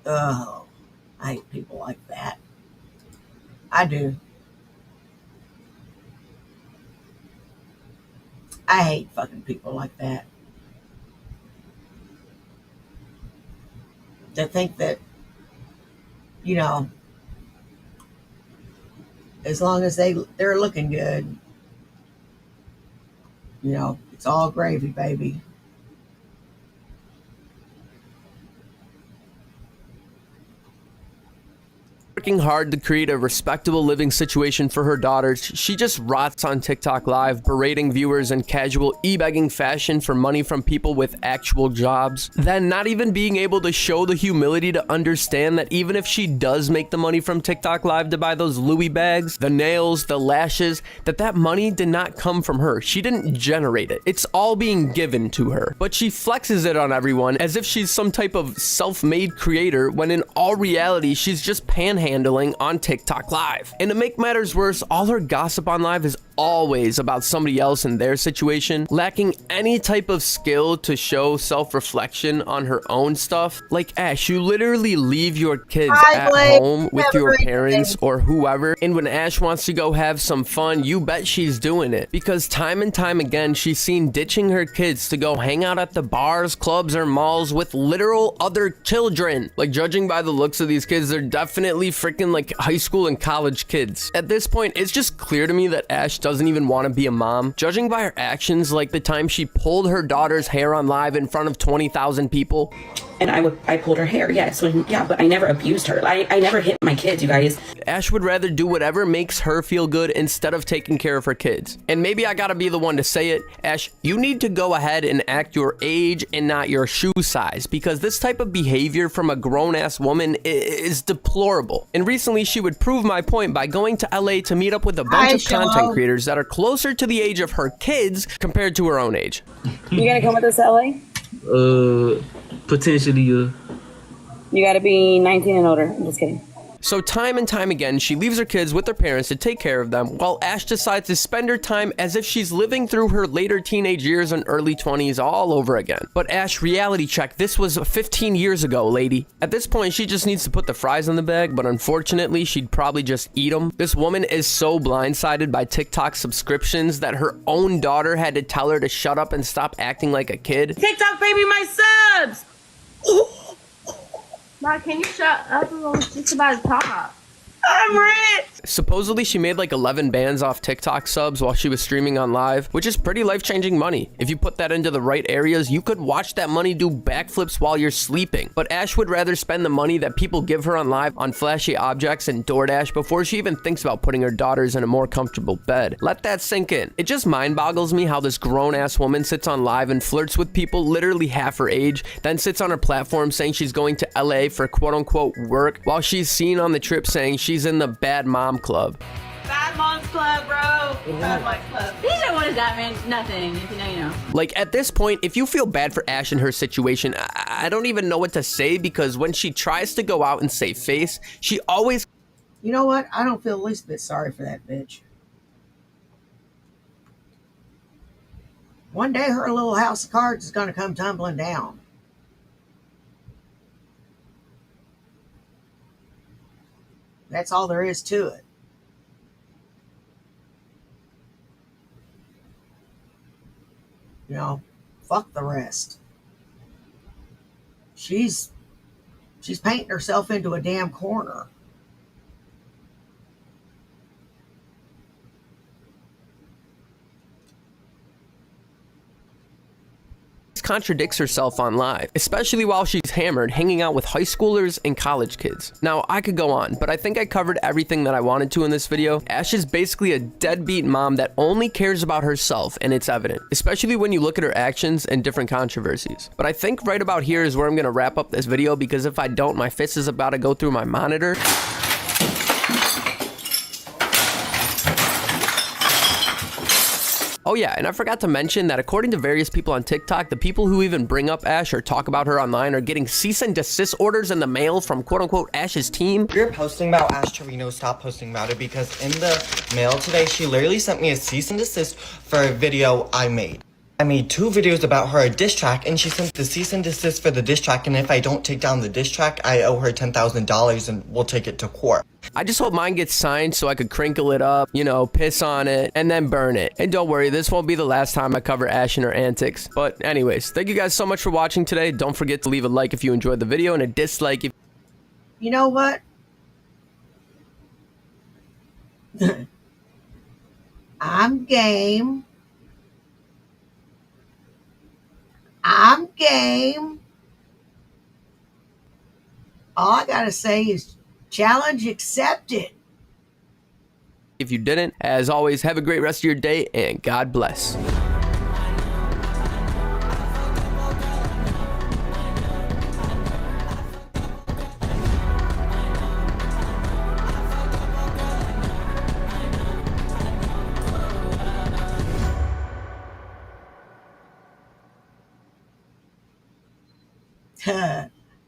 Oh, I hate people like that. I do. I hate fucking people like that. That think that, you know, as long as they're looking good, you know, it's all gravy, baby. Working hard to create a respectable living situation for her daughters, she just rots on TikTok Live, berating viewers in casual e-begging fashion for money from people with actual jobs. Then not even being able to show the humility to understand that even if she does make the money from TikTok Live to buy those Louis bags, the nails, the lashes, that money did not come from her. She didn't generate it. It's all being given to her. But she flexes it on everyone as if she's some type of self-made creator, when in all reality, she's just panhandling on TikTok Live. And to make matters worse, all her gossip on live is always about somebody else and their situation, lacking any type of skill to show self-reflection on her own stuff. Like, Ash, you literally leave your kids at home with your parents or whoever, and when Ash wants to go have some fun, you bet she's doing it. Because time and time again, she's seen ditching her kids to go hang out at the bars, clubs, or malls with literal other children. Like, judging by the looks of these kids, they're definitely freaking like high school and college kids. At this point, it's just clear to me that Ash doesn't even want to be a mom. Judging by her actions, like the time she pulled her daughter's hair on live in front of 20,000 people. And I pulled her hair, yes. But I never abused her. I never hit my kids, you guys. Ash would rather do whatever makes her feel good instead of taking care of her kids. And maybe I gotta be the one to say it, Ash, you need to go ahead and act your age and not your shoe size, because this type of behavior from a grown-ass woman is deplorable. And recently she would prove my point by going to LA to meet up with a bunch of content creators that are closer to the age of her kids compared to her own age. You gonna come with us to LA? Potentially, You gotta be 19 and older. I'm just kidding. So time and time again, she leaves her kids with their parents to take care of them, while Ash decides to spend her time as if she's living through her later teenage years and early 20s all over again. But Ash, reality check, this was 15 years ago, lady. At this point, she just needs to put the fries in the bag, but unfortunately, she'd probably just eat them. This woman is so blindsided by TikTok subscriptions that her own daughter had to tell her to shut up and stop acting like a kid. TikTok baby, my subs! Ma, can you shut up? I was just about to talk. I'm rich! Supposedly, she made like 11 bands off TikTok subs while she was streaming on live, which is pretty life-changing money. If you put that into the right areas, you could watch that money do backflips while you're sleeping. But Ash would rather spend the money that people give her on live on flashy objects and DoorDash before she even thinks about putting her daughters in a more comfortable bed. Let that sink in. It just mind-boggles me how this grown-ass woman sits on live and flirts with people literally half her age, then sits on her platform saying she's going to LA for quote-unquote work, while she's seen on the trip saying she's in the Bad Mom Club. Bad Moms Club, bro. Bad Moms Club. DJ, what is that, man? Nothing. If you know, you know. Like, at this point, if you feel bad for Ash in her situation, I don't even know what to say, because when she tries to go out and save face, she always... You know what? I don't feel the least bit sorry for that bitch. One day her little house of cards is going to come tumbling down. That's all there is to it. You know, fuck the rest. She's painting herself into a damn corner. Contradicts herself on live, especially while she's hammered hanging out with high schoolers and college kids. Now, I could go on, but I think I covered everything that I wanted to in this video. Ash is basically a deadbeat mom that only cares about herself, and it's evident, especially when you look at her actions and different controversies. But I think right about here is where I'm gonna wrap up this video, because if I don't, my fist is about to go through my monitor. Oh yeah, and I forgot to mention that according to various people on TikTok, the people who even bring up Ash or talk about her online are getting cease and desist orders in the mail from quote-unquote Ash's team. If you're posting about Ash Trevino, stop posting about it, because in the mail today, she literally sent me a cease and desist for a video I made. I made 2 videos about her, a diss track, and she sent the cease and desist for the diss track, and if I don't take down the diss track, I owe her $10,000 and we'll take it to court. I just hope mine gets signed so I could crinkle it up, you know, piss on it, and then burn it. And don't worry, this won't be the last time I cover Ash and her antics. But anyways, thank you guys so much for watching today. Don't forget to leave a like if you enjoyed the video and a dislike if... You know what? I'm game. I'm game. All I gotta say is challenge accepted. If you didn't, as always, have a great rest of your day and God bless.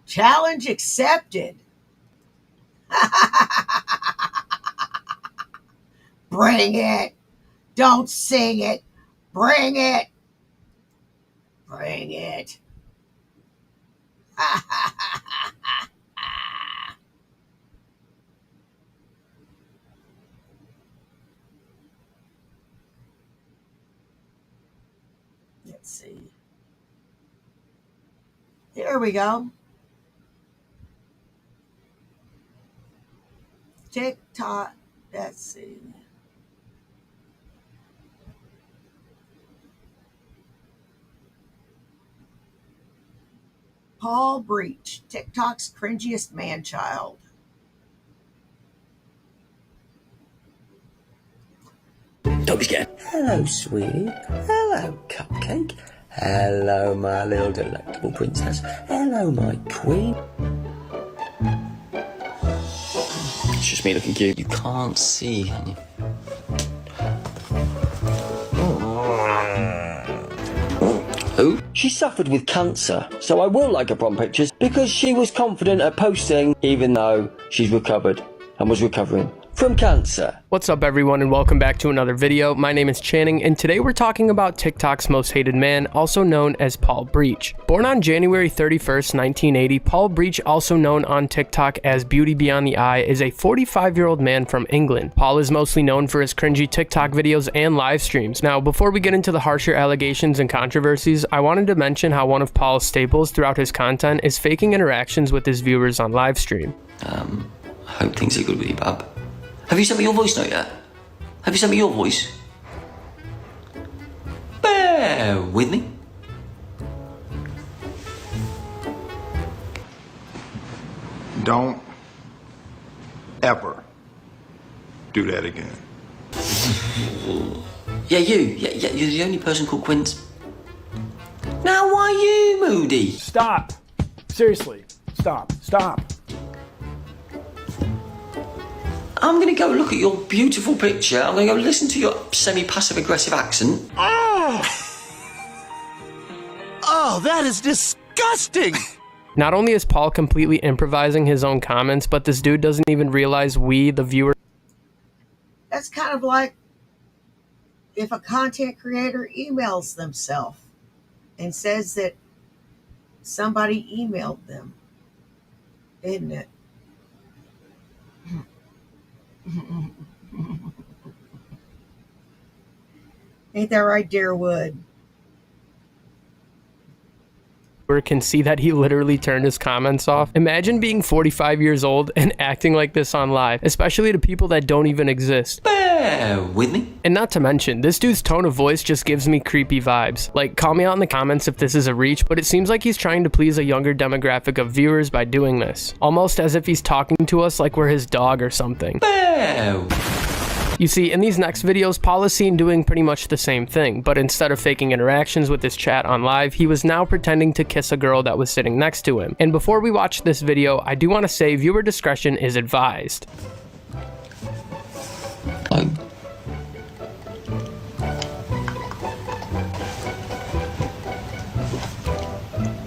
Challenge accepted. Bring it. Don't sing it. Bring it. Bring it. Let's see. Here we go. TikTok. Let's see. Paul Breach, TikTok's cringiest man-child. Don't be scared. Hello, sweetie. Hello, cupcake. Hello, my little delectable princess. Hello, my queen. It's just me looking cute. You can't see, can you? Who? She suffered with cancer, so I will like her prom pictures because she was confident at posting, even though she's recovered and was recovering from cancer. What's up, everyone, and welcome back to another video. My name is Channing, and today we're talking about TikTok's most hated man, also known as Paul Breach. Born on January 31st, 1980, Paul Breach, also known on TikTok as Beauty Beyond the Eye, is a 45-year-old man from England. Paul is mostly known for his cringy TikTok videos and live streams. Now, before we get into the harsher allegations and controversies, I wanted to mention how one of Paul's staples throughout his content is faking interactions with his viewers on live stream. I hope things are good with you, bub. Have you sent me your voice note yet? Have you sent me your voice? Bear with me. Don't ever do that again. Yeah, you're the only person called Quince. Now, why you, Moody? Stop. Seriously, stop. I'm gonna go look at your beautiful picture. I'm gonna go listen to your semi-passive aggressive accent. Oh, that is disgusting. Not only is Paul completely improvising his own comments, but this dude doesn't even realize we, the viewer. That's kind of like if a content creator emails themselves and says that somebody emailed them, isn't it? Ain't that right, dear Wood? Can see that he literally turned his comments off. Imagine being 45 years old and acting like this on live, especially to people that don't even exist. Bear with me. And not to mention, this dude's tone of voice just gives me creepy vibes. Like, call me out in the comments if this is a reach, but it seems like he's trying to please a younger demographic of viewers by doing this. Almost as if he's talking to us like we're his dog or something. Bear. You see, in these next videos, Paul is seen doing pretty much the same thing, but instead of faking interactions with his chat on live, he was now pretending to kiss a girl that was sitting next to him. And before we watch this video, I do want to say viewer discretion is advised.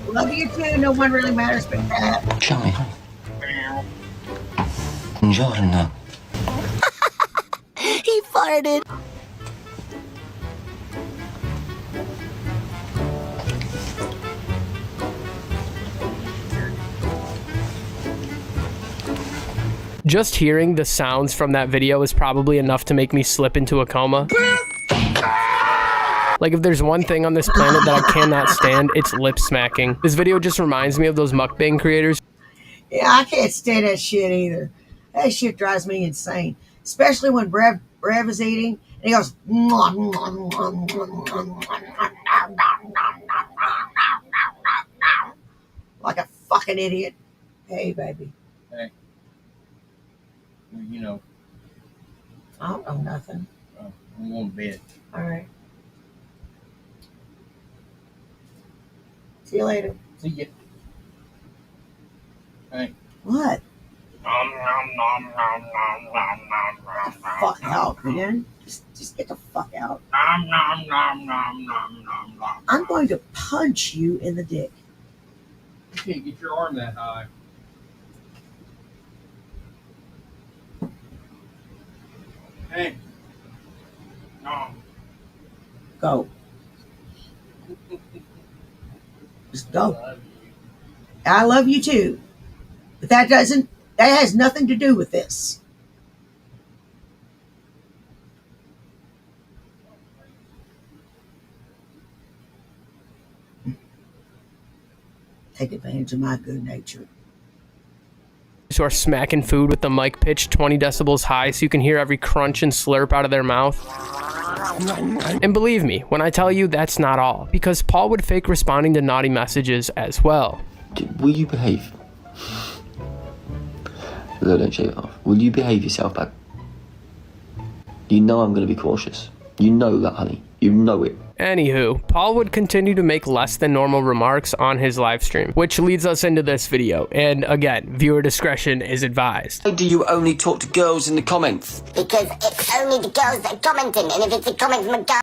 Love you too, no one really matters but that. Charlie. Buongiorno. He farted. Just hearing the sounds from that video is probably enough to make me slip into a coma. Like, if there's one thing on this planet that I cannot stand, it's lip smacking. This video just reminds me of those mukbang creators. Yeah, I can't stand that shit either. That shit drives me insane. Especially when Brev is eating and he goes like a fucking idiot. Hey, baby. Hey. You know. I don't know nothing. Oh, I'm going to bed. All right. See you later. See ya. Hey. What? Fuck out, man. Just get the fuck out. I'm going to punch you in the dick. You can't get your arm that high. Hey. No. Go. Just go. I love you too. But that has nothing to do with this. Take advantage of my good nature. Who are smacking food with the mic pitched 20 decibels high so you can hear every crunch and slurp out of their mouth. And believe me when I tell you that's not all, because Paul would fake responding to naughty messages as well. Will you behave? No, don't shave it off. Will you behave yourself, babe? You know I'm going to be cautious. You know that, honey. You know it. Anywho, Paul would continue to make less than normal remarks on his live stream, which leads us into this video. And again, viewer discretion is advised. Why do you only talk to girls in the comments? Because it's only the girls that are commenting, and if it's a comment from a girl...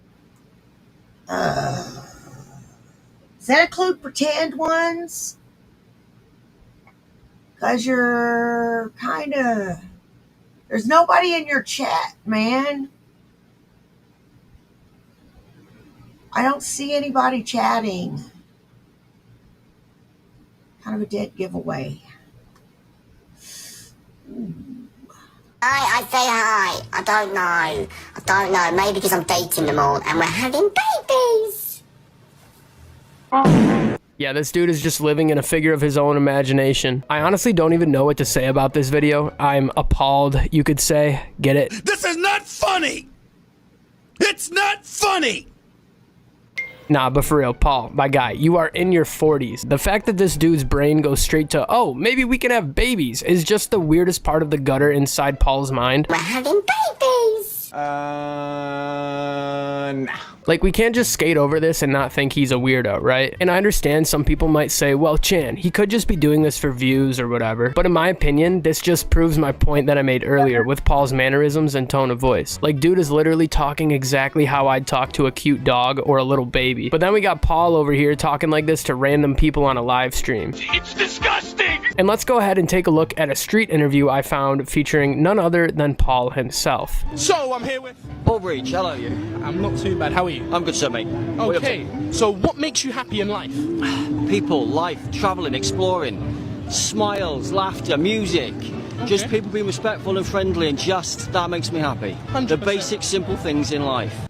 Does that include pretend ones? Because you're kind of... There's nobody in your chat, man. I don't see anybody chatting. Kind of a dead giveaway. I say hi. I don't know. Maybe because I'm dating them all and we're having babies. Yeah, this dude is just living in a figure of his own imagination. I honestly don't even know what to say about this video. I'm appalled, you could say. Get it? This is not funny! It's not funny! Nah, but for real, Paul, my guy, you are in your 40s. The fact that this dude's brain goes straight to, oh, maybe we can have babies, is just the weirdest part of the gutter inside Paul's mind. We're having babies. Nah. Like, we can't just skate over this and not think he's a weirdo, right? And I understand some people might say, well, Chan, he could just be doing this for views or whatever. But in my opinion, this just proves my point that I made earlier with Paul's mannerisms and tone of voice. Like, dude is literally talking exactly how I'd talk to a cute dog or a little baby. But then we got Paul over here talking like this to random people on a live stream. It's disgusting! And let's go ahead and take a look at a street interview I found featuring none other than Paul himself. So, I'm here with... Paul Breach, hello you. I'm not too bad, how are you? I'm good, sir, mate. Okay, so what makes you happy in life? People, life, travelling, exploring, smiles, laughter, music. Just people being respectful and friendly, and just that makes me happy. 100%. The basic, simple things in life.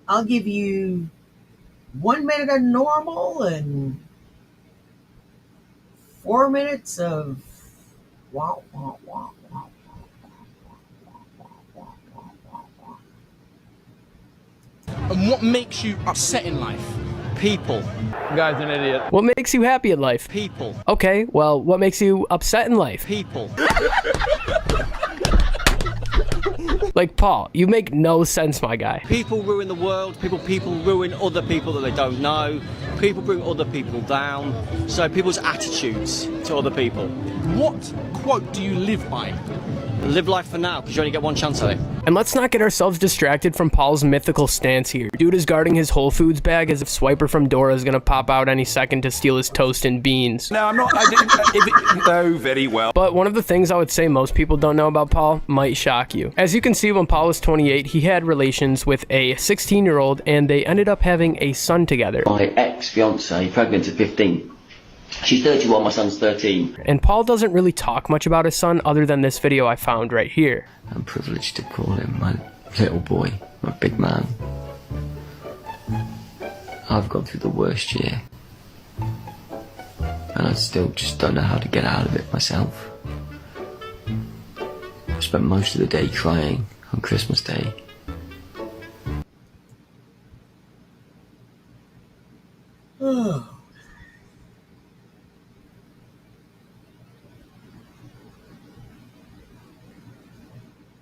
I'll give you 1 minute of normal and 4 minutes of wow, wow, wow, wow. And what makes you upset in life? People. Guy's an idiot. What makes you happy in life? People. Okay, well, what makes you upset in life? People. Like, Paul, you make no sense, my guy. People ruin the world. People ruin other people that they don't know. People bring other people down. So people's attitudes to other people. What quote do you live by? Live life for now, because you only get one chance at it. And let's not get ourselves distracted from Paul's mythical stance here. Dude is guarding his Whole Foods bag as if Swiper from Dora is gonna pop out any second to steal his toast and beans. No, I'm not. I didn't know very well. But one of the things I would say most people don't know about Paul might shock you. As you can see, when Paul was 28, he had relations with a 16-year-old and they ended up having a son together. My ex-fiance, pregnant at 15. She's 31, my son's 13. And Paul doesn't really talk much about his son other than this video I found right here. I'm privileged to call him my little boy, my big man. I've gone through the worst year. And I still just don't know how to get out of it myself. I spent most of the day crying on Christmas Day. Oh.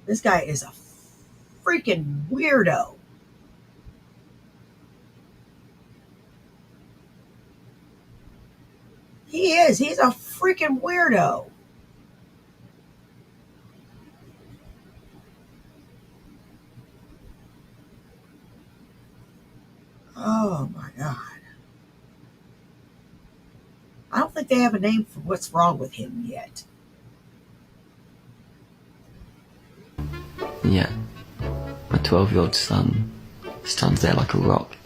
This guy is a freaking weirdo. He is. He's a freaking weirdo. Oh my God. I don't think they have a name for what's wrong with him yet. And yet, my 12-year-old son stands there like a rock,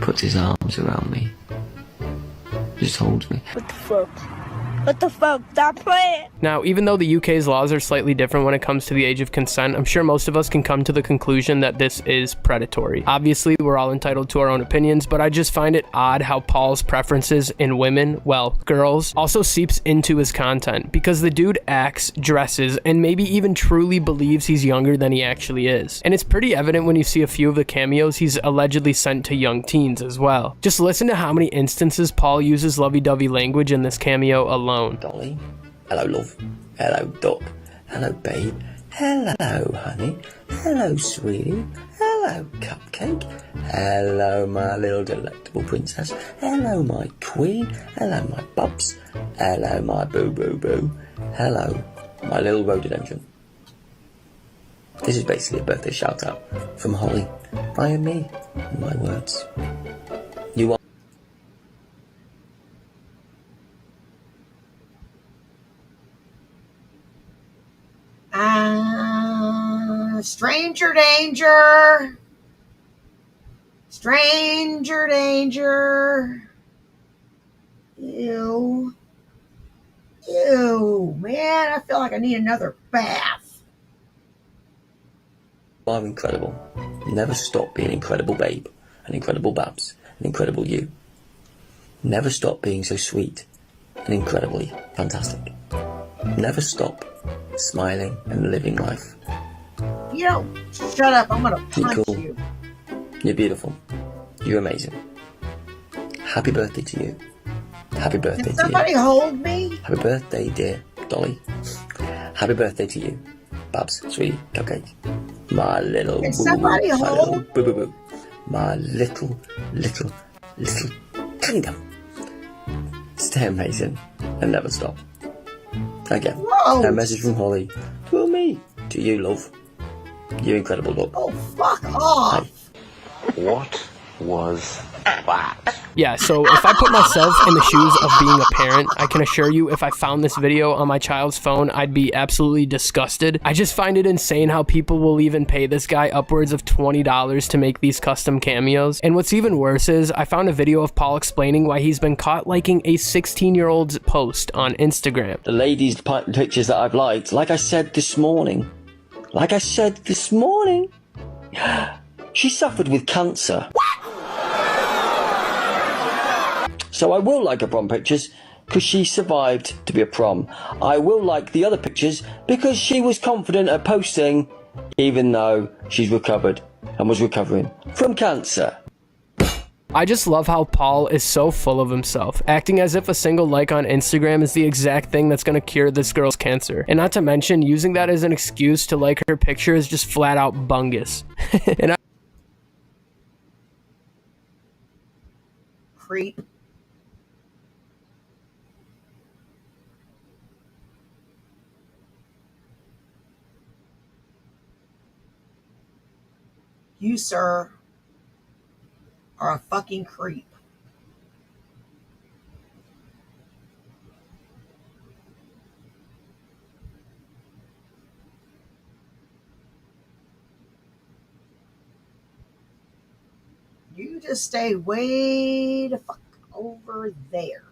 puts his arms around me, just holds me. What the fuck? What the fuck? Stop playing! Now, even though the UK's laws are slightly different when it comes to the age of consent, I'm sure most of us can come to the conclusion that this is predatory. Obviously, we're all entitled to our own opinions, but I just find it odd how Paul's preferences in women, well, girls, also seeps into his content, because the dude acts, dresses, and maybe even truly believes he's younger than he actually is. And it's pretty evident when you see a few of the cameos he's allegedly sent to young teens as well. Just listen to how many instances Paul uses lovey-dovey language in this cameo alone. Dolly. Hello, love. Hello, duck. Hello, babe. Hello, honey. Hello, sweetie. Hello, cupcake. Hello, my little delectable princess. Hello, my queen. Hello, my bubs. Hello, my boo-boo-boo. Hello, my little rhododendron. This is basically a birthday shout-out from Holly via me and my words. You are Stranger danger. Stranger danger. Ew. Ew, man, I feel like I need another bath. are incredible. Never stop being incredible, babe. An incredible babs. An incredible you. Never stop being so sweet and incredibly fantastic. Never stop smiling and living life. You don't shut up, I'm gonna punch You're cool. you. You're beautiful. You're amazing. Happy birthday to you. Happy birthday Can to somebody you. hold me? Happy birthday, dear Dolly. Happy birthday to you, Babs, sweetie, cupcake. My little Can somebody my hold? little boo boo boo. My little kingdom. Stay amazing and never stop. Again, Whoa. a message from Holly to me, to you, love. You incredible, love. Oh, fuck off. What was that? Yeah, so if I put myself in the shoes of being a parent, I can assure you if I found this video on my child's phone, I'd be absolutely disgusted. I just find it insane how people will even pay this guy upwards of $20 to make these custom cameos. And what's even worse is, I found a video of Paul explaining why he's been caught liking a 16-year-old's post on Instagram. The ladies' pictures that I've liked, like I said this morning, she suffered with cancer. So I will like her prom pictures because she survived to be a prom. I will like the other pictures because she was confident at posting, even though she's recovered and was recovering from cancer. I just love how Paul is so full of himself, acting as if a single like on Instagram is the exact thing that's gonna cure this girl's cancer. And not to mention, using that as an excuse to like her picture is just flat out bungus. And Creep. You, sir, are a fucking creep. You just stay way the fuck over there.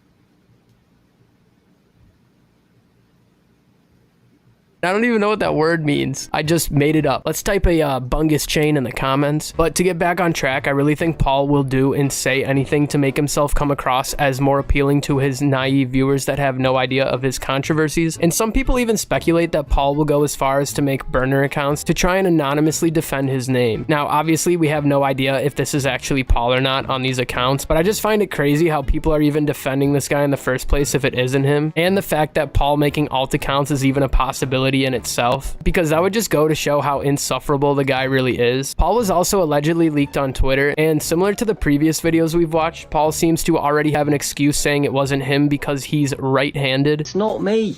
I don't even know what that word means. I just made it up. Let's type a bungus chain in the comments. But to get back on track, I really think Paul will do and say anything to make himself come across as more appealing to his naive viewers that have no idea of his controversies. And some people even speculate that Paul will go as far as to make burner accounts to try and anonymously defend his name. Now, obviously, we have no idea if this is actually Paul or not on these accounts, but I just find it crazy how people are even defending this guy in the first place if it isn't him. And the fact that Paul making alt accounts is even a possibility in itself, because that would just go to show how insufferable the guy really is. Paul was also allegedly leaked on Twitter, and similar to the previous videos we've watched, Paul seems to already have an excuse saying it wasn't him because he's right-handed. It's not me.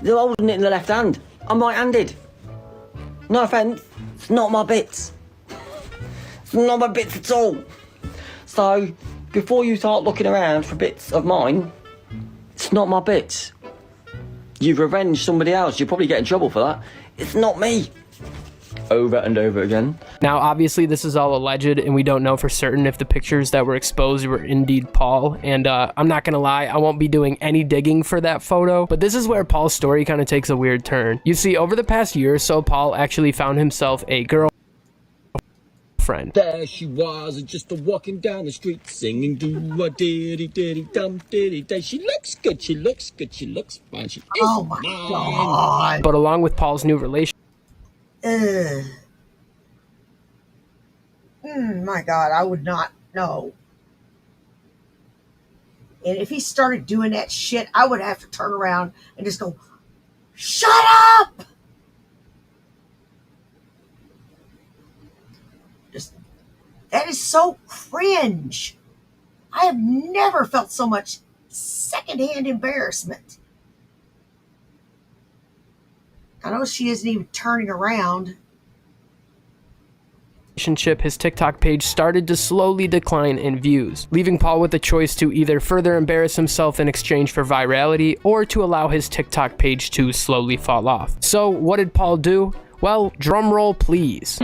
They're holding it in the left hand. I'm right-handed. No offence, it's not my bits. It's not my bits at all. So, before you start looking around for bits of mine, it's not my bits. You've revenged somebody else. You'll probably get in trouble for that. It's not me. Over and over again. Now, obviously, this is all alleged, and we don't know for certain if the pictures that were exposed were indeed Paul. And I'm not gonna lie, I won't be doing any digging for that photo, but this is where Paul's story kind of takes a weird turn. You see, over the past year or so, Paul actually found himself a girlfriend. There she was, just walking down the street, singing do a diddy diddy dum diddy day. She looks good, she looks good, she looks fine. She is Oh my God. But along with Paul's new relationship, My God, I would not know. And if he started doing that shit, I would have to turn around and just go, shut up! Just, that is so cringe. I have never felt so much secondhand embarrassment. I know she isn't even turning around. his TikTok page started to slowly decline in views, leaving Paul with the choice to either further embarrass himself in exchange for virality or to allow his TikTok page to slowly fall off. So what did Paul do? Well, drum roll please.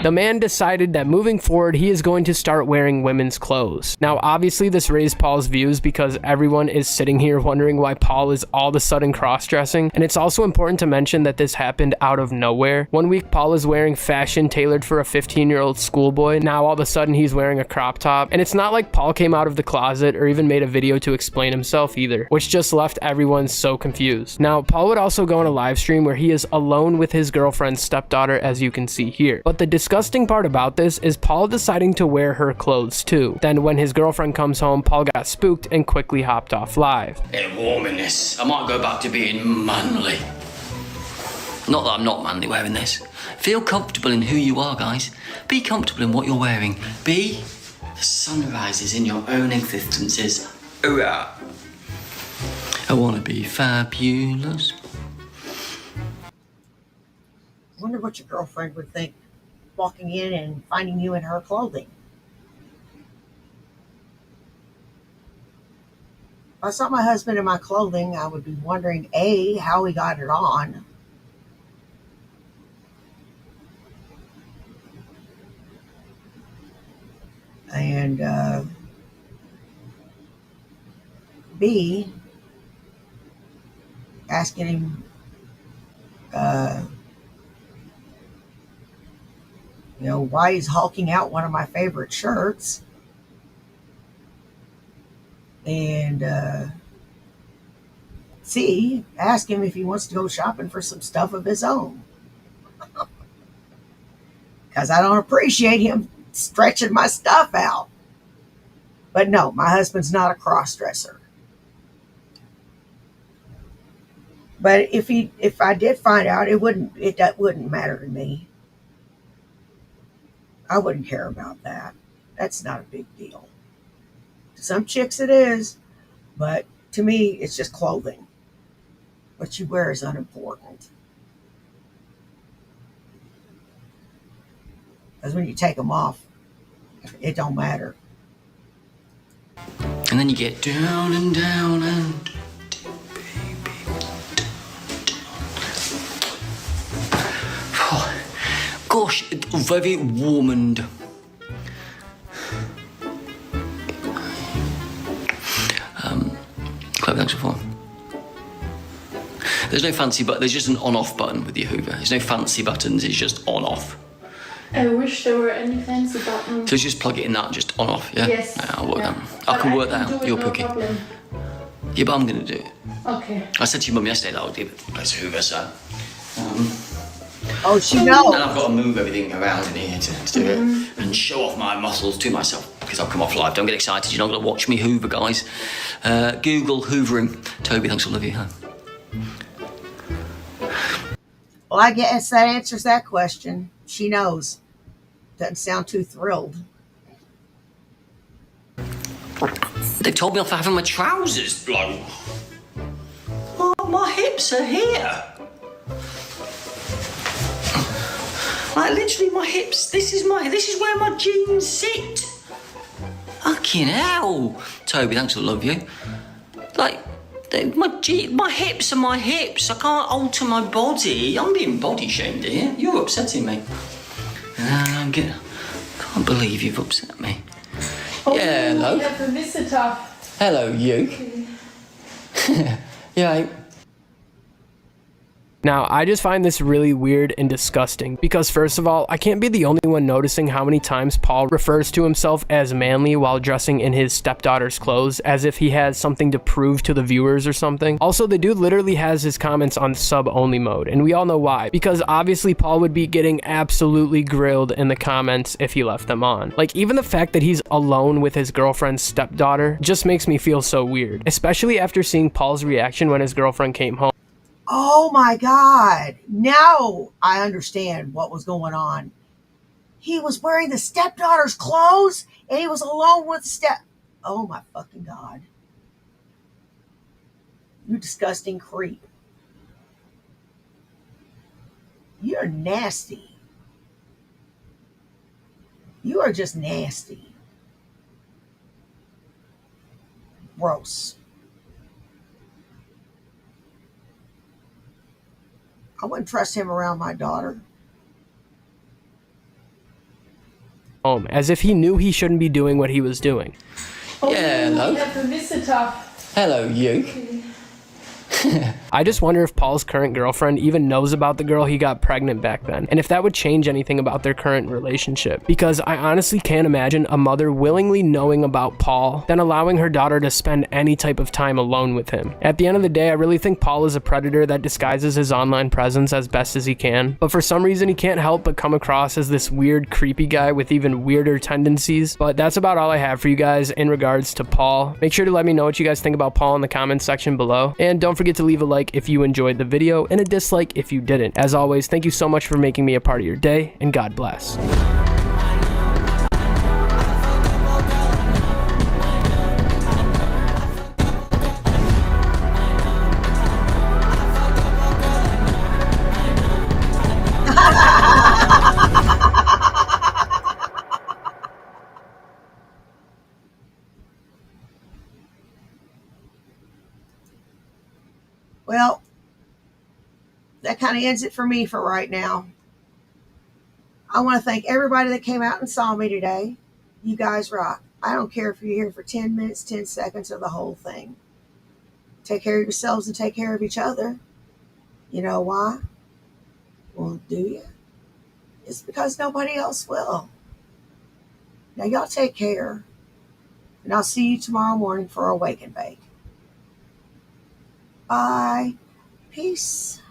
The man decided that moving forward, he is going to start wearing women's clothes. Now, obviously, this raised Paul's views because everyone is sitting here wondering why Paul is all of a sudden cross-dressing. And it's also important to mention that this happened out of nowhere. One week, Paul is wearing fashion tailored for a 15-year-old schoolboy. Now, all of a sudden, he's wearing a crop top. And it's not like Paul came out of the closet or even made a video to explain himself either, which just left everyone so confused. Now, Paul would also go on a live stream where he is alone with his girlfriend's stepdaughter, as you can see here. But the disgusting part about this is Paul deciding to wear her clothes too. Then when his girlfriend comes home, Paul got spooked and quickly hopped off live. It's warm in this. I might go back to being manly. Not that I'm not manly wearing this. Feel comfortable in who you are, guys. Be comfortable in what you're wearing. Be the sunrises in your own existences. Hoorah. I want to be fabulous. I wonder what your girlfriend would think walking in and finding you in her clothing. If I saw my husband in my clothing, I would be wondering, A, how he got it on. And B, asking him, why he's hulking out one of my favorite shirts. And C, ask him if he wants to go shopping for some stuff of his own. Because I don't appreciate him stretching my stuff out. But no, my husband's not a cross-dresser. But if I did find out, it wouldn't matter to me. I wouldn't care about that. That's not a big deal. To some chicks it is, but to me it's just clothing. What you wear is unimportant. Because when you take them off, it don't matter. And then you get down and down and... Gosh, very warmed. Chloe, thanks for following. There's no fancy button. There's just an on-off button with your Hoover. There's no fancy buttons. It's just on-off. I wish there were any fancy buttons. So just plug it in that and just on-off, yeah? Yes. Yeah, I'll work that. I can work that out. You're picky. Problem. Yeah, but I'm going to do it. Okay. I said to your mum yesterday that I'll give it a place Hoover, so... Oh, she knows. And I've got to move everything around in here to do it and show off my muscles to myself because I've come off live. Don't get excited. You're not going to watch me hoover, guys. Google hoovering. Toby, thanks for loving you. Well, I guess that answers that question. She knows. Doesn't sound too thrilled. They've told me off for having my trousers blown. Oh, my hips are here. Like literally my hips, this is where my jeans sit. Fucking hell. Toby, thanks for the love you. Like, My hips are my hips. I can't alter my body. I'm being body shamed here. You're upsetting me. Can't believe you've upset me. Yeah, hello. have a visitor. Hello, you. Yeah. Now, I just find this really weird and disgusting because first of all, I can't be the only one noticing how many times Paul refers to himself as manly while dressing in his stepdaughter's clothes as if he has something to prove to the viewers or something. Also, the dude literally has his comments on sub-only mode, and we all know why, because obviously Paul would be getting absolutely grilled in the comments if he left them on. Like, even the fact that he's alone with his girlfriend's stepdaughter just makes me feel so weird, especially after seeing Paul's reaction when his girlfriend came home. Oh my God. Now I understand what was going on. He was wearing the stepdaughter's clothes and he was alone with oh my fucking God. You disgusting creep. You're nasty. You are just nasty. Gross. I wouldn't trust him around my daughter. As if he knew he shouldn't be doing what he was doing. Yeah, hello. We have a visitor. Hello, you. I just wonder if Paul's current girlfriend even knows about the girl he got pregnant back then, and if that would change anything about their current relationship. Because I honestly can't imagine a mother willingly knowing about Paul, then allowing her daughter to spend any type of time alone with him. At the end of the day, I really think Paul is a predator that disguises his online presence as best as he can, but for some reason he can't help but come across as this weird, creepy guy with even weirder tendencies. But that's about all I have for you guys in regards to Paul. Make sure to let me know what you guys think about Paul in the comments section below, and don't forget to leave a like if you enjoyed the video and a dislike if you didn't. As always, thank you so much for making me a part of your day, and God bless. Well, that kind of ends it for me for right now. I want to thank everybody that came out and saw me today. You guys rock. I don't care if you're here for 10 minutes, 10 seconds, or the whole thing. Take care of yourselves and take care of each other. You know why? Well, do you? It's because nobody else will. Now, y'all take care. And I'll see you tomorrow morning for a Wake and Bake. Bye. Peace.